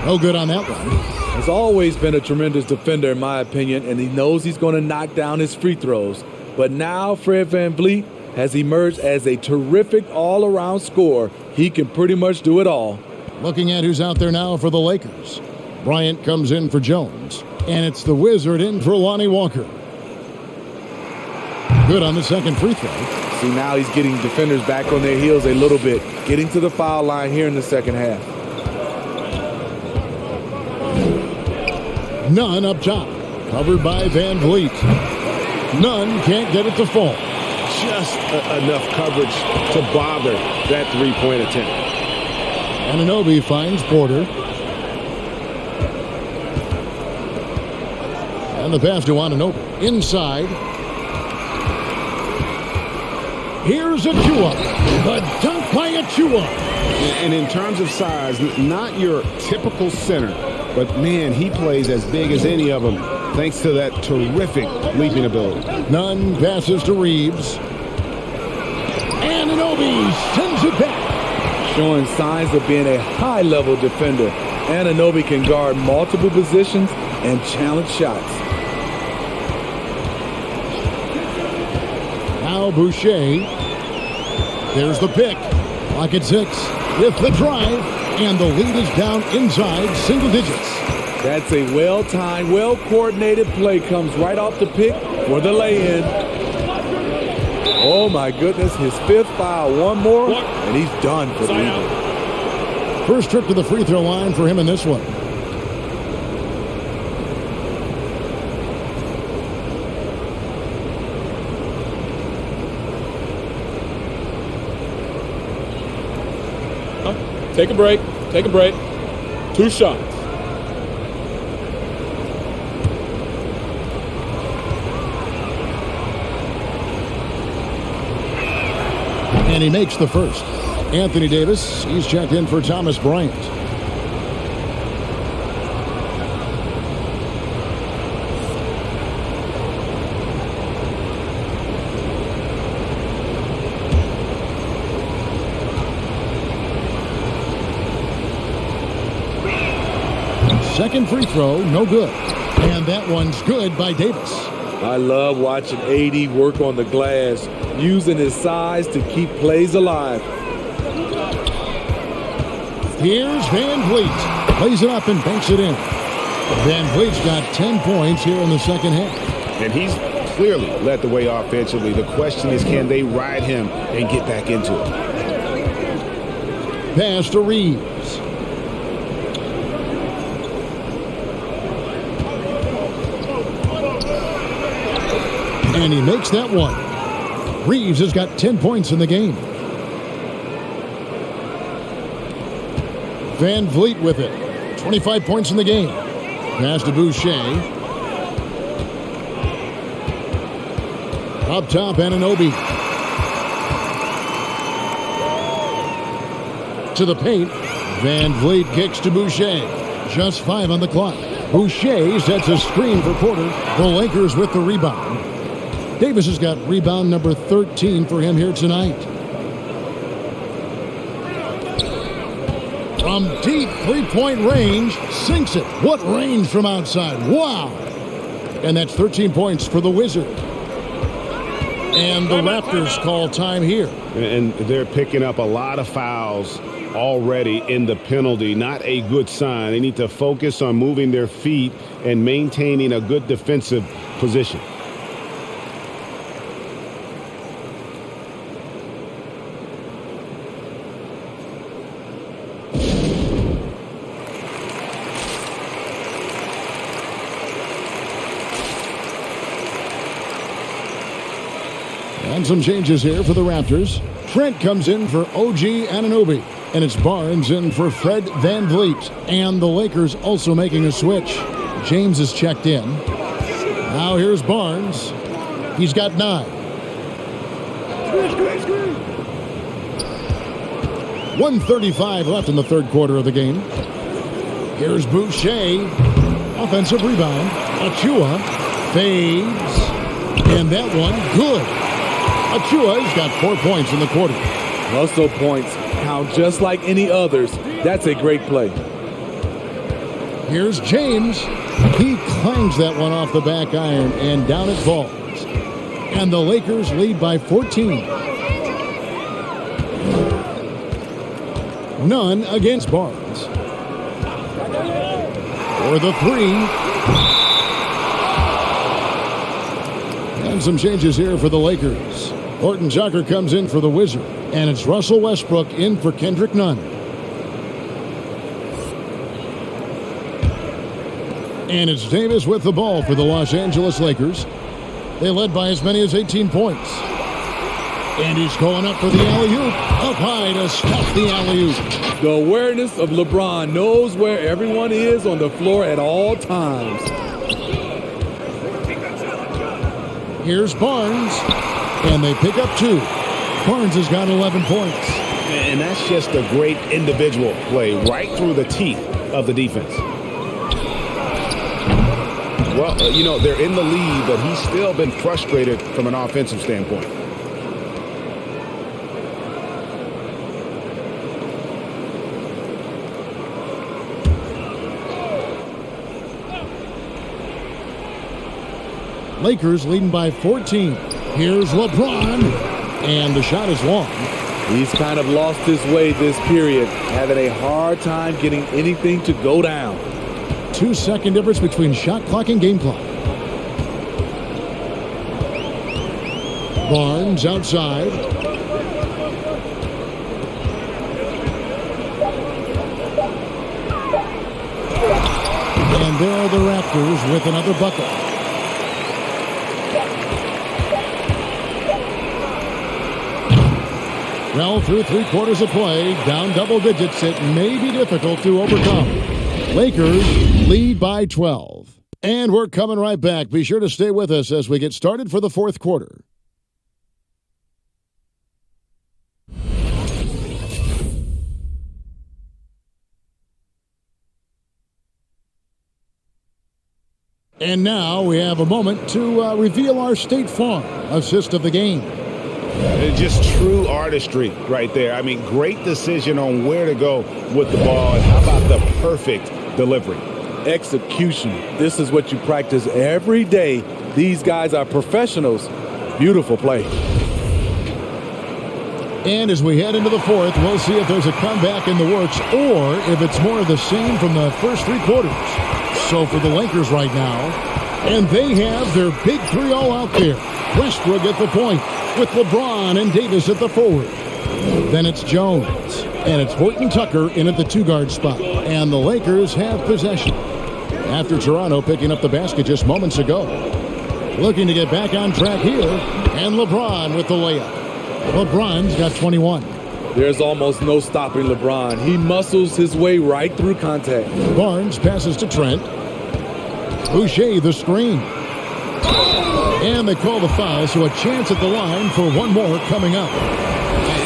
No good on that one. Has always been a tremendous defender, in my opinion, and he knows he's going to knock down his free throws. But now Fred VanVleet has emerged as a terrific all-around scorer. He can pretty much do it all. Looking at who's out there now for the Lakers. Bryant comes in for Jones. And it's the Wizard in for Lonnie Walker. Good on the second free throw. See, now he's getting defenders back on their heels a little bit. Getting to the foul line here in the second half. Nunn up top. Covered by VanVleet. Nunn can't get it to fall. Just enough coverage to bother that three-point attempt. Anunoby finds Porter. And the pass to Anunoby. Inside. Here's Achua. The dunk by Achua. And in terms of size, not your typical center, but man, he plays as big as any of them thanks to that terrific leaping ability. Nunn passes to Reeves. Anunoby sends it back. Showing signs of being a high-level defender. Anunoby can guard multiple positions and challenge shots. Now Boucher. There's the pick. Clock at 6 with the drive, and the lead is down inside single digits. That's a well-timed, well-coordinated play. Comes right off the pick for the lay-in. Oh, my goodness. His 5th foul. One more, and he's done for the evening. First trip to the free throw line for him in this one. Take a break. Take a break. 2 shots. And he makes the first. Anthony Davis, he's checked in for Thomas Bryant. Second free throw, no good. And that one's good by Davis. I love watching AD work on the glass, using his size to keep plays alive. Here's Van Vliet. Plays it up and banks it in. Van Vliet's got 10 points here in the second half. And he's clearly led the way offensively. The question is, can they ride him and get back into it? Pass to Reeves. And he makes that one. Reeves has got 10 points in the game. Van Vliet with it. 25 points in the game. Pass to Boucher. Up top, Anunoby. To the paint. Van Vliet kicks to Boucher. Just 5 on the clock. Boucher sets a screen for Porter. The Lakers with the rebound. Davis has got rebound number 13 for him here tonight. From deep three-point range, sinks it. What range from outside? Wow! And that's 13 points for the Wizard. And the Raptors call time here. And they're picking up a lot of fouls already in the penalty. Not a good sign. They need to focus on moving their feet and maintaining a good defensive position. And some changes here for the Raptors. Trent comes in for OG Anunoby. And it's Barnes in for Fred Van Vliet. And the Lakers also making a switch. James is checked in. Now here's Barnes. He's got 9. 1:35 left in the third quarter of the game. Here's Boucher. Offensive rebound. Achua fades. And that one, good. Achua's got 4 points in the quarter. Hustle points count just like any others. That's a great play. Here's James. He clangs that one off the back iron, and down it falls. And the Lakers lead by 14. None against Barnes. For the 3. And some changes here for the Lakers. Horton Tucker comes in for the Wizard. And it's Russell Westbrook in for Kendrick Nunn. And it's Davis with the ball for the Los Angeles Lakers. They led by as many as 18 points. And he's going up for the alley-oop. Up high to stop the alley-oop. The awareness of LeBron, knows where everyone is on the floor at all times. Here's Barnes. And they pick up 2. Barnes has got 11 points. And that's just a great individual play right through the teeth of the defense. Well, they're in the lead, but he's still been frustrated from an offensive standpoint. Lakers leading by 14. Here's LeBron. And the shot is long. He's kind of lost his way this period, having a hard time getting anything to go down. 2-second difference between shot clock and game clock. Barnes outside. And there are the Raptors with another bucket. Well, through 3 quarters of play, down double digits, it may be difficult to overcome. Lakers lead by 12. And we're coming right back. Be sure to stay with us as we get started for the fourth quarter. And now we have a moment to reveal our State Farm assist of the game. Just true artistry right there. I mean, great decision on where to go with the ball. And how about the perfect delivery? Execution. This is what you practice every day. These guys are professionals. Beautiful play. And as we head into the fourth, we'll see if there's a comeback in the works or if it's more of the same from the first 3 quarters. So for the Lakers right now, and they have their big 3 all out there. Westbrook at the point with LeBron and Davis at the forward. Then it's Jones, and it's Horton Tucker in at the 2-guard spot. And the Lakers have possession after Toronto picking up the basket just moments ago. Looking to get back on track here, and LeBron with the layup. LeBron's got 21. There's almost no stopping LeBron. He muscles his way right through contact. Barnes passes to Trent. Boucher the screen. And they call the foul, so a chance at the line for one more coming up.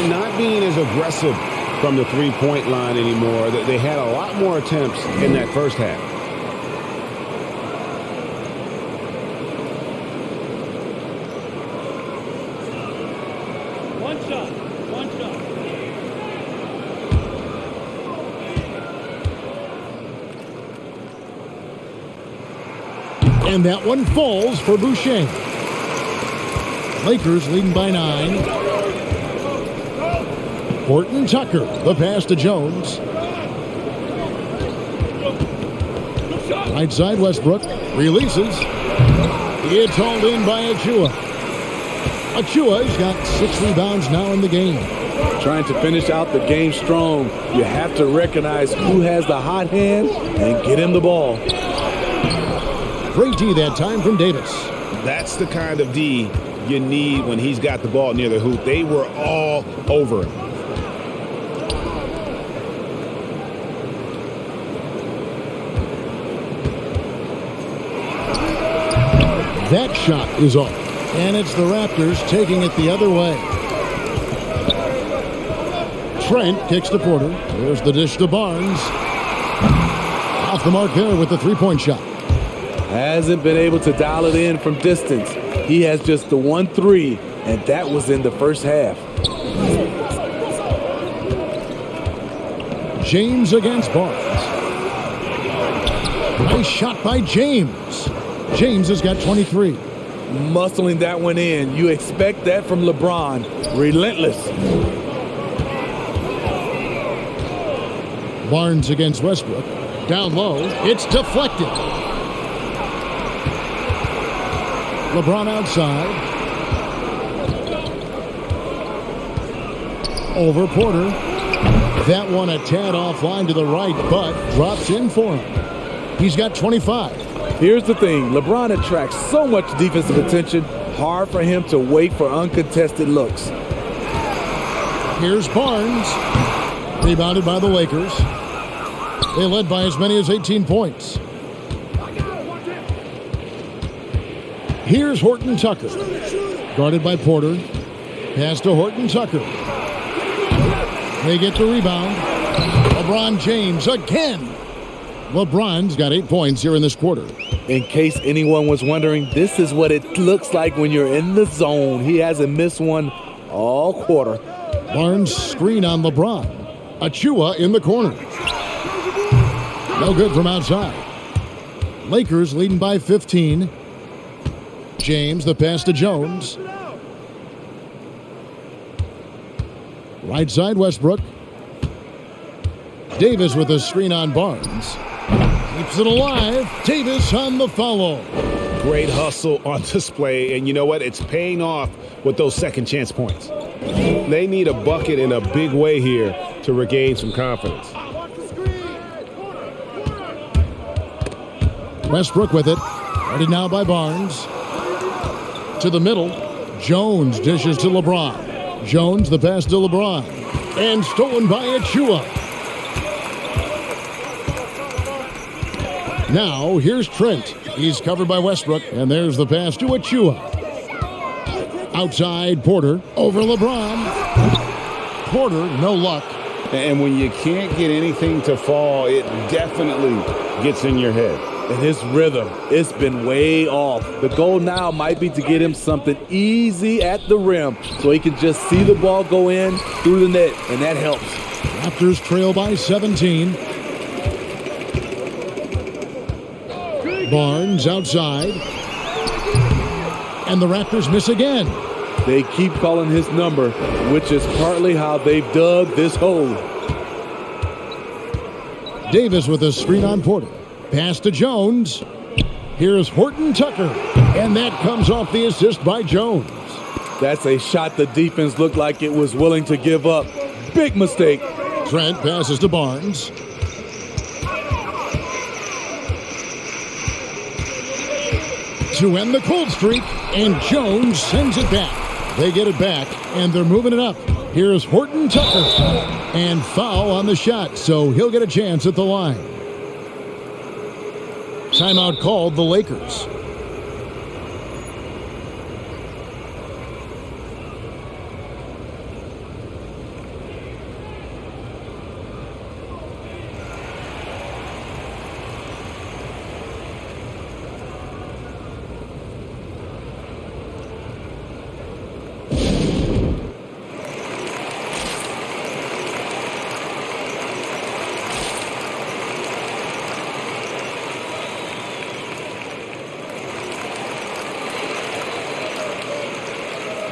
Not being as aggressive from the three-point line anymore. They had a lot more attempts in that first half. One shot. And that one falls for Boucher. Lakers leading by 9. Horton Tucker, the pass to Jones. Right side, Westbrook releases. It's hauled in by Achua. Achua's got 6 rebounds now in the game. Trying to finish out the game strong. You have to recognize who has the hot hand and get him the ball. Great D that time from Davis. That's the kind of D you need when he's got the ball near the hoop. They were all over him. That shot is off. And it's the Raptors taking it the other way. Trent kicks to Porter. There's the dish to Barnes. Off the mark there with the 3-point shot. Hasn't been able to dial it in from distance. He has just the 1 3, and that was in the first half. James against Barnes. Nice shot by James. James has got 23. Muscling that one in. You expect that from LeBron. Relentless. Barnes against Westbrook. Down low. It's deflected. LeBron outside. Over Porter. That one a tad offline to the right, but drops in for him. He's got 25. Here's the thing. LeBron attracts so much defensive attention. Hard for him to wait for uncontested looks. Here's Barnes. Rebounded by the Lakers. They led by as many as 18 points. Here's Horton Tucker. Guarded by Porter. Pass to Horton Tucker. They get the rebound. LeBron James again. LeBron's got 8 points here in this quarter. In case anyone was wondering, this is what it looks like when you're in the zone. He hasn't missed one all quarter. Barnes screen on LeBron. Achua in the corner. No good from outside. Lakers leading by 15. James, the pass to Jones. Right side, Westbrook. Davis with a screen on Barnes. Keeps it alive. Davis on the follow. Great hustle on display, and you know what? It's paying off with those second chance points. They need a bucket in a big way here to regain some confidence. Westbrook with it. Ready now by Barnes. To the middle. Jones dishes to LeBron. Jones the pass to LeBron. And stolen by Achua. Now here's Trent. He's covered by Westbrook. And there's the pass to Achua. Outside Porter. Over LeBron. Porter, no luck. And when you can't get anything to fall, it definitely gets in your head. And his rhythm, it's been way off. The goal now might be to get him something easy at the rim so he can just see the ball go in through the net, and that helps. Raptors trail by 17. Barnes outside. And the Raptors miss again. They keep calling his number, which is partly how they've dug this hole. Davis with a screen on Porter. Pass to Jones. Here's Horton Tucker. And that comes off the assist by Jones. That's a shot the defense looked like it was willing to give up. Big mistake. Trent passes to Barnes. To end the cold streak, and Jones sends it back. They get it back, and they're moving it up. Here's Horton Tucker. And foul on the shot, so he'll get a chance at the line. Timeout called the Lakers.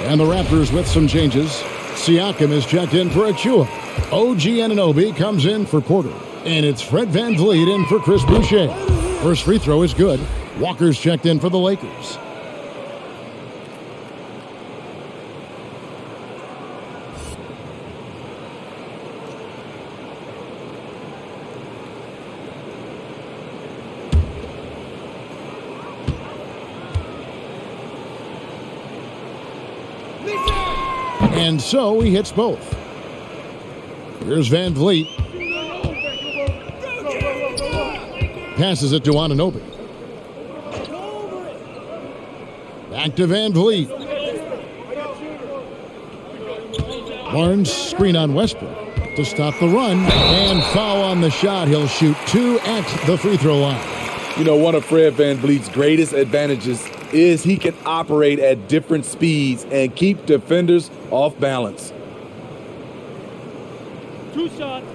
And the Raptors with some changes. Siakam is checked in for Achua. OG Anunoby comes in for Porter. And it's Fred VanVleet in for Chris Boucher. First free throw is good. Walker's checked in for the Lakers. And so he hits both. Here's VanVleet. Passes it to Anunoby. Back to VanVleet. Barnes screen on Westbrook to stop the run. And foul on the shot. He'll shoot 2 at the free throw line. You know, one of Fred VanVleet's greatest advantages is he can operate at different speeds and keep defenders off balance. 2 shots.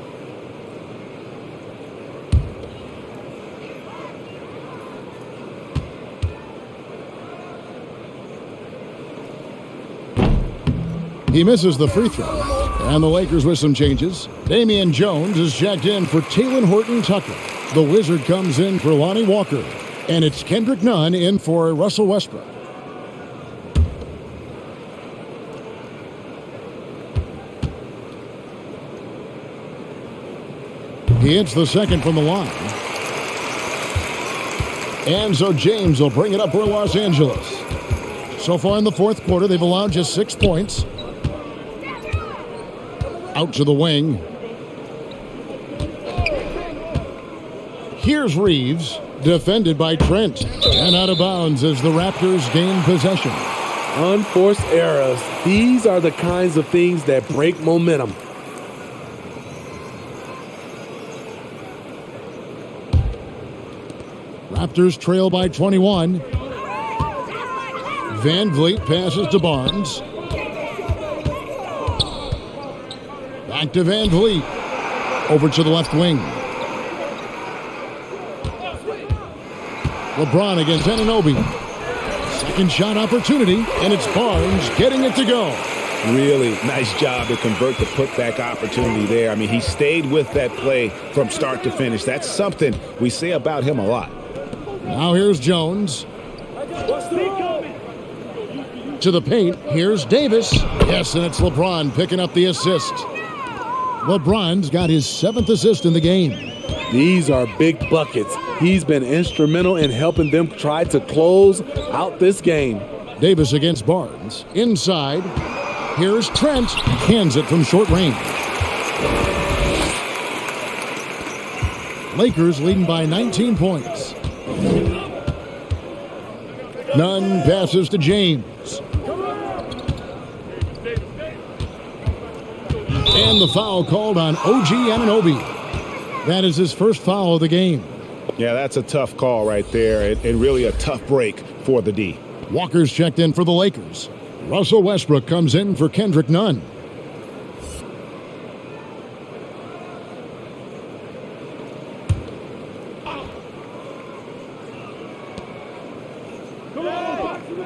He misses the free throw. And the Lakers with some changes. Damian Jones is checked in for Talen Horton Tucker. The Wizard comes in for Lonnie Walker. And it's Kendrick Nunn in for Russell Westbrook. He hits the second from the line. And so James will bring it up for Los Angeles. So far in the fourth quarter, they've allowed just 6 points. Out to the wing. Here's Reeves, defended by Trent. And out of bounds as the Raptors gain possession. Unforced errors. These are the kinds of things that break momentum. Raptors trail by 21. VanVleet passes to Barnes. Back to VanVleet. Over to the left wing. LeBron against Anunoby. Second shot opportunity, and it's Barnes getting it to go. Really nice job to convert the putback opportunity there. I mean, he stayed with that play from start to finish. That's something we say about him a lot. Now here's Jones. To the paint, here's Davis. Yes, and it's LeBron picking up the assist. LeBron's got his 7th assist in the game. These are big buckets. He's been instrumental in helping them try to close out this game. Davis against Barnes. Inside, here's Trent. Cans it from short range. Lakers leading by 19 points. Nunn passes to James. And the foul called on OG Anunoby. That is his first foul of the game. Yeah, that's a tough call right there, and really a tough break for the D. Walker's checked in for the Lakers. Russell Westbrook comes in for Kendrick Nunn.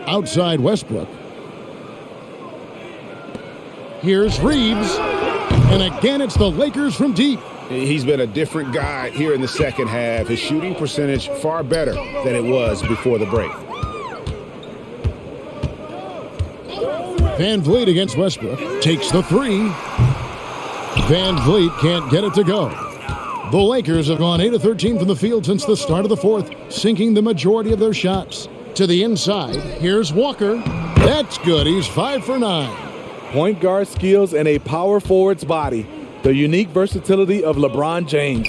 Outside Westbrook. Here's Reeves. And again, it's the Lakers from deep. He's been a different guy here in the second half. His shooting percentage far better than it was before the break. Van Vliet against Westbrook. Takes the three. Van Vliet can't get it to go. The Lakers have gone 8 of 13 from the field since the start of the fourth, sinking the majority of their shots. To the inside, here's Walker. That's good. He's 5 for 9. Point guard skills and a power forward's body. The unique versatility of LeBron James.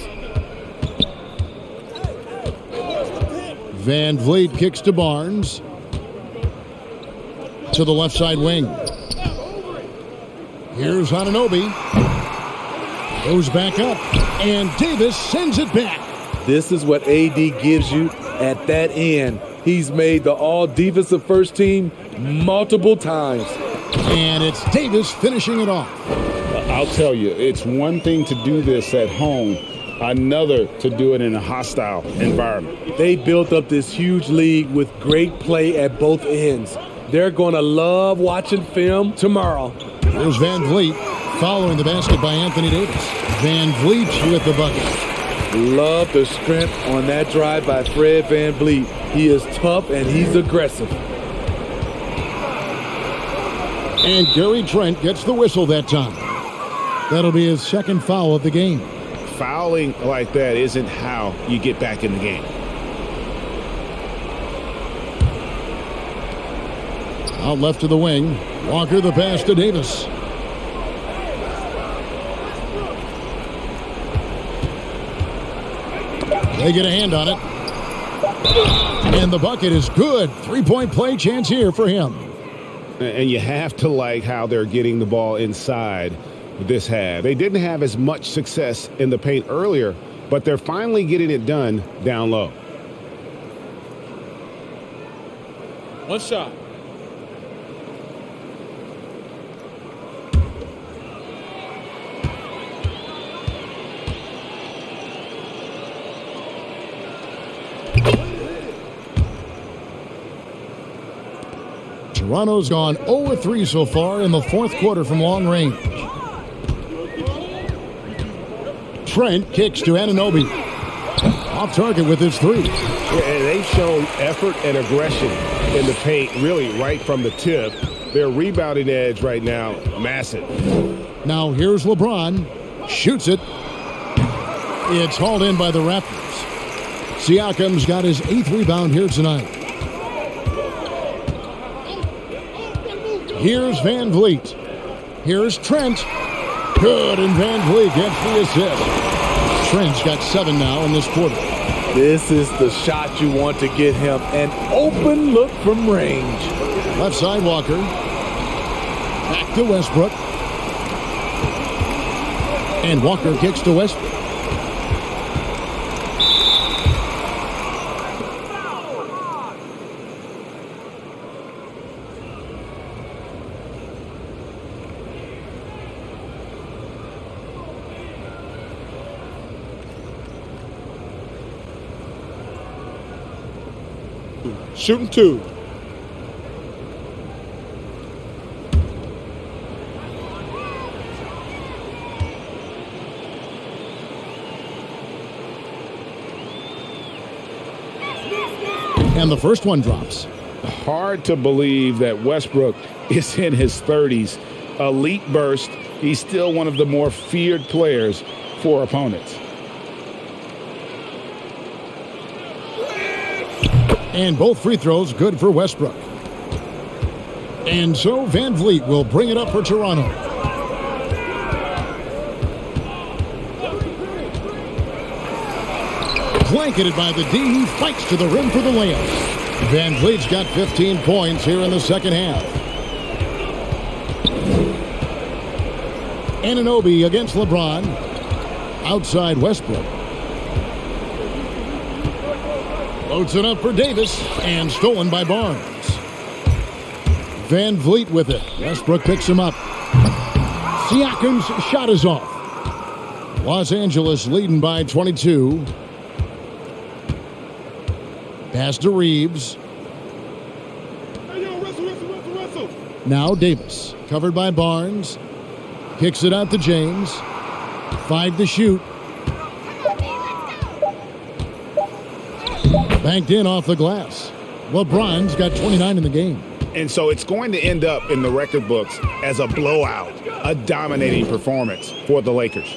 Van Vliet kicks to Barnes. To the left side wing. Here's Anunoby. Goes back up. And Davis sends it back. This is what AD gives you at that end. He's made the all-defensive first team multiple times. And it's Davis finishing it off. I'll tell you, it's one thing to do this at home, another to do it in a hostile environment. They built up this huge lead with great play at both ends. They're going to love watching film tomorrow. Here's Van Vliet following the basket by Anthony Davis. Van Vliet with the bucket. Love the strength on that drive by Fred Van Vliet. He is tough and he's aggressive. And Gary Trent gets the whistle that time. That'll be his second foul of the game. Fouling like that isn't how you get back in the game. Out left to the wing. Walker the pass to Davis. They get a hand on it. And the bucket is good. 3-point play chance here for him. And you have to like how they're getting the ball inside this half. They didn't have as much success in the paint earlier, but they're finally getting it done down low. One shot. Toronto's gone 0-3 so far in the fourth quarter from long range. Trent kicks to Anunoby. Off target with his three. Yeah, and they've shown effort and aggression in the paint, really right from the tip. Their rebounding edge right now, massive. Now here's LeBron. Shoots it. It's hauled in by the Raptors. Siakam's got his 8th rebound here tonight. Here's Van Vliet. Here's Trent. Good, and Van Vliet gets the assist. Trent's got 7 now in this quarter. This is the shot you want to get him. An open look from range. Left side Walker. Back to Westbrook. And Walker kicks to Westbrook. Shooting 2. And the first one drops. Hard to believe that Westbrook is in his 30s. Elite burst. He's still one of the more feared players for opponents. And both free throws good for Westbrook. And so Van Vliet will bring it up for Toronto. Blanketed by the D, he fights to the rim for the layup. Van Vliet's got 15 points here in the second half. Anunoby against LeBron. Outside Westbrook. Loads it up for Davis and stolen by Barnes. Van Vliet with it. Westbrook picks him up. Siakam's shot is off. Los Angeles leading by 22. Pass to Reeves. Now Davis. Covered by Barnes. Kicks it out to James. 5 to shoot. Banked in off the glass. LeBron's got 29 in the game. And so it's going to end up in the record books as a blowout, a dominating performance for the Lakers.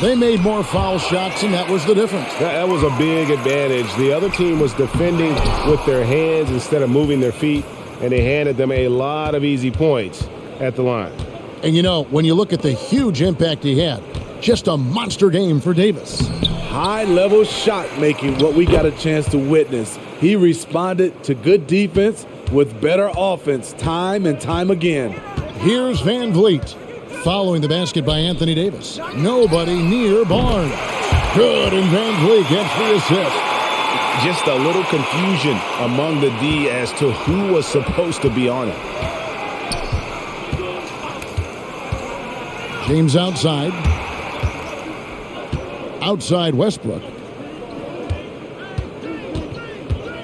They made more foul shots, and that was the difference. That was a big advantage. The other team was defending with their hands instead of moving their feet, and they handed them a lot of easy points at the line. And, you know, when you look at the huge impact he had, just a monster game for Davis. High-level shot making, what we got a chance to witness. He responded to good defense with better offense time and time again. Here's Van Vliet. Following the basket by Anthony Davis. Nobody near Barnes. Good, and Van Vliet gets the assist. Just a little confusion among the D as to who was supposed to be on it. James outside. Outside Westbrook.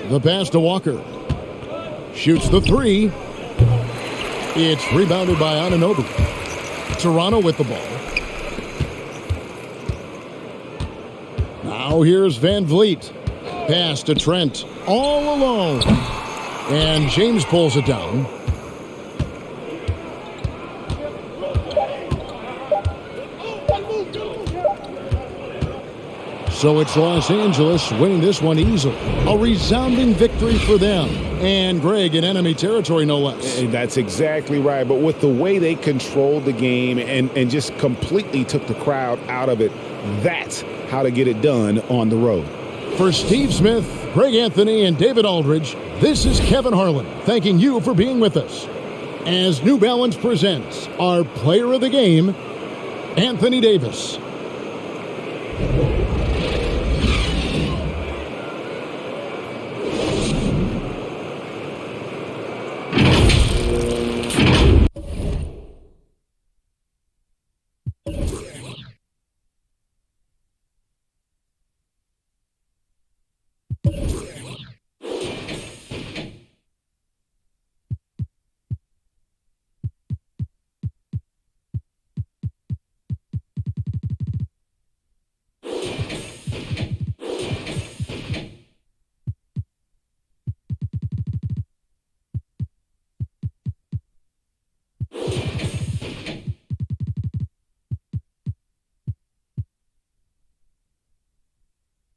The pass to Walker. Shoots the three. It's rebounded by Anunoby. Toronto with the ball. Now here's Van Vliet. Pass to Trent. All alone. And James pulls it down. So it's Los Angeles winning this one easily. A resounding victory for them. And Greg in enemy territory, no less. That's exactly right. But with the way they controlled the game and just completely took the crowd out of it, that's how to get it done on the road. For Steve Smith, Greg Anthony, and David Aldridge, this is Kevin Harlan thanking you for being with us. As New Balance presents our player of the game, Anthony Davis.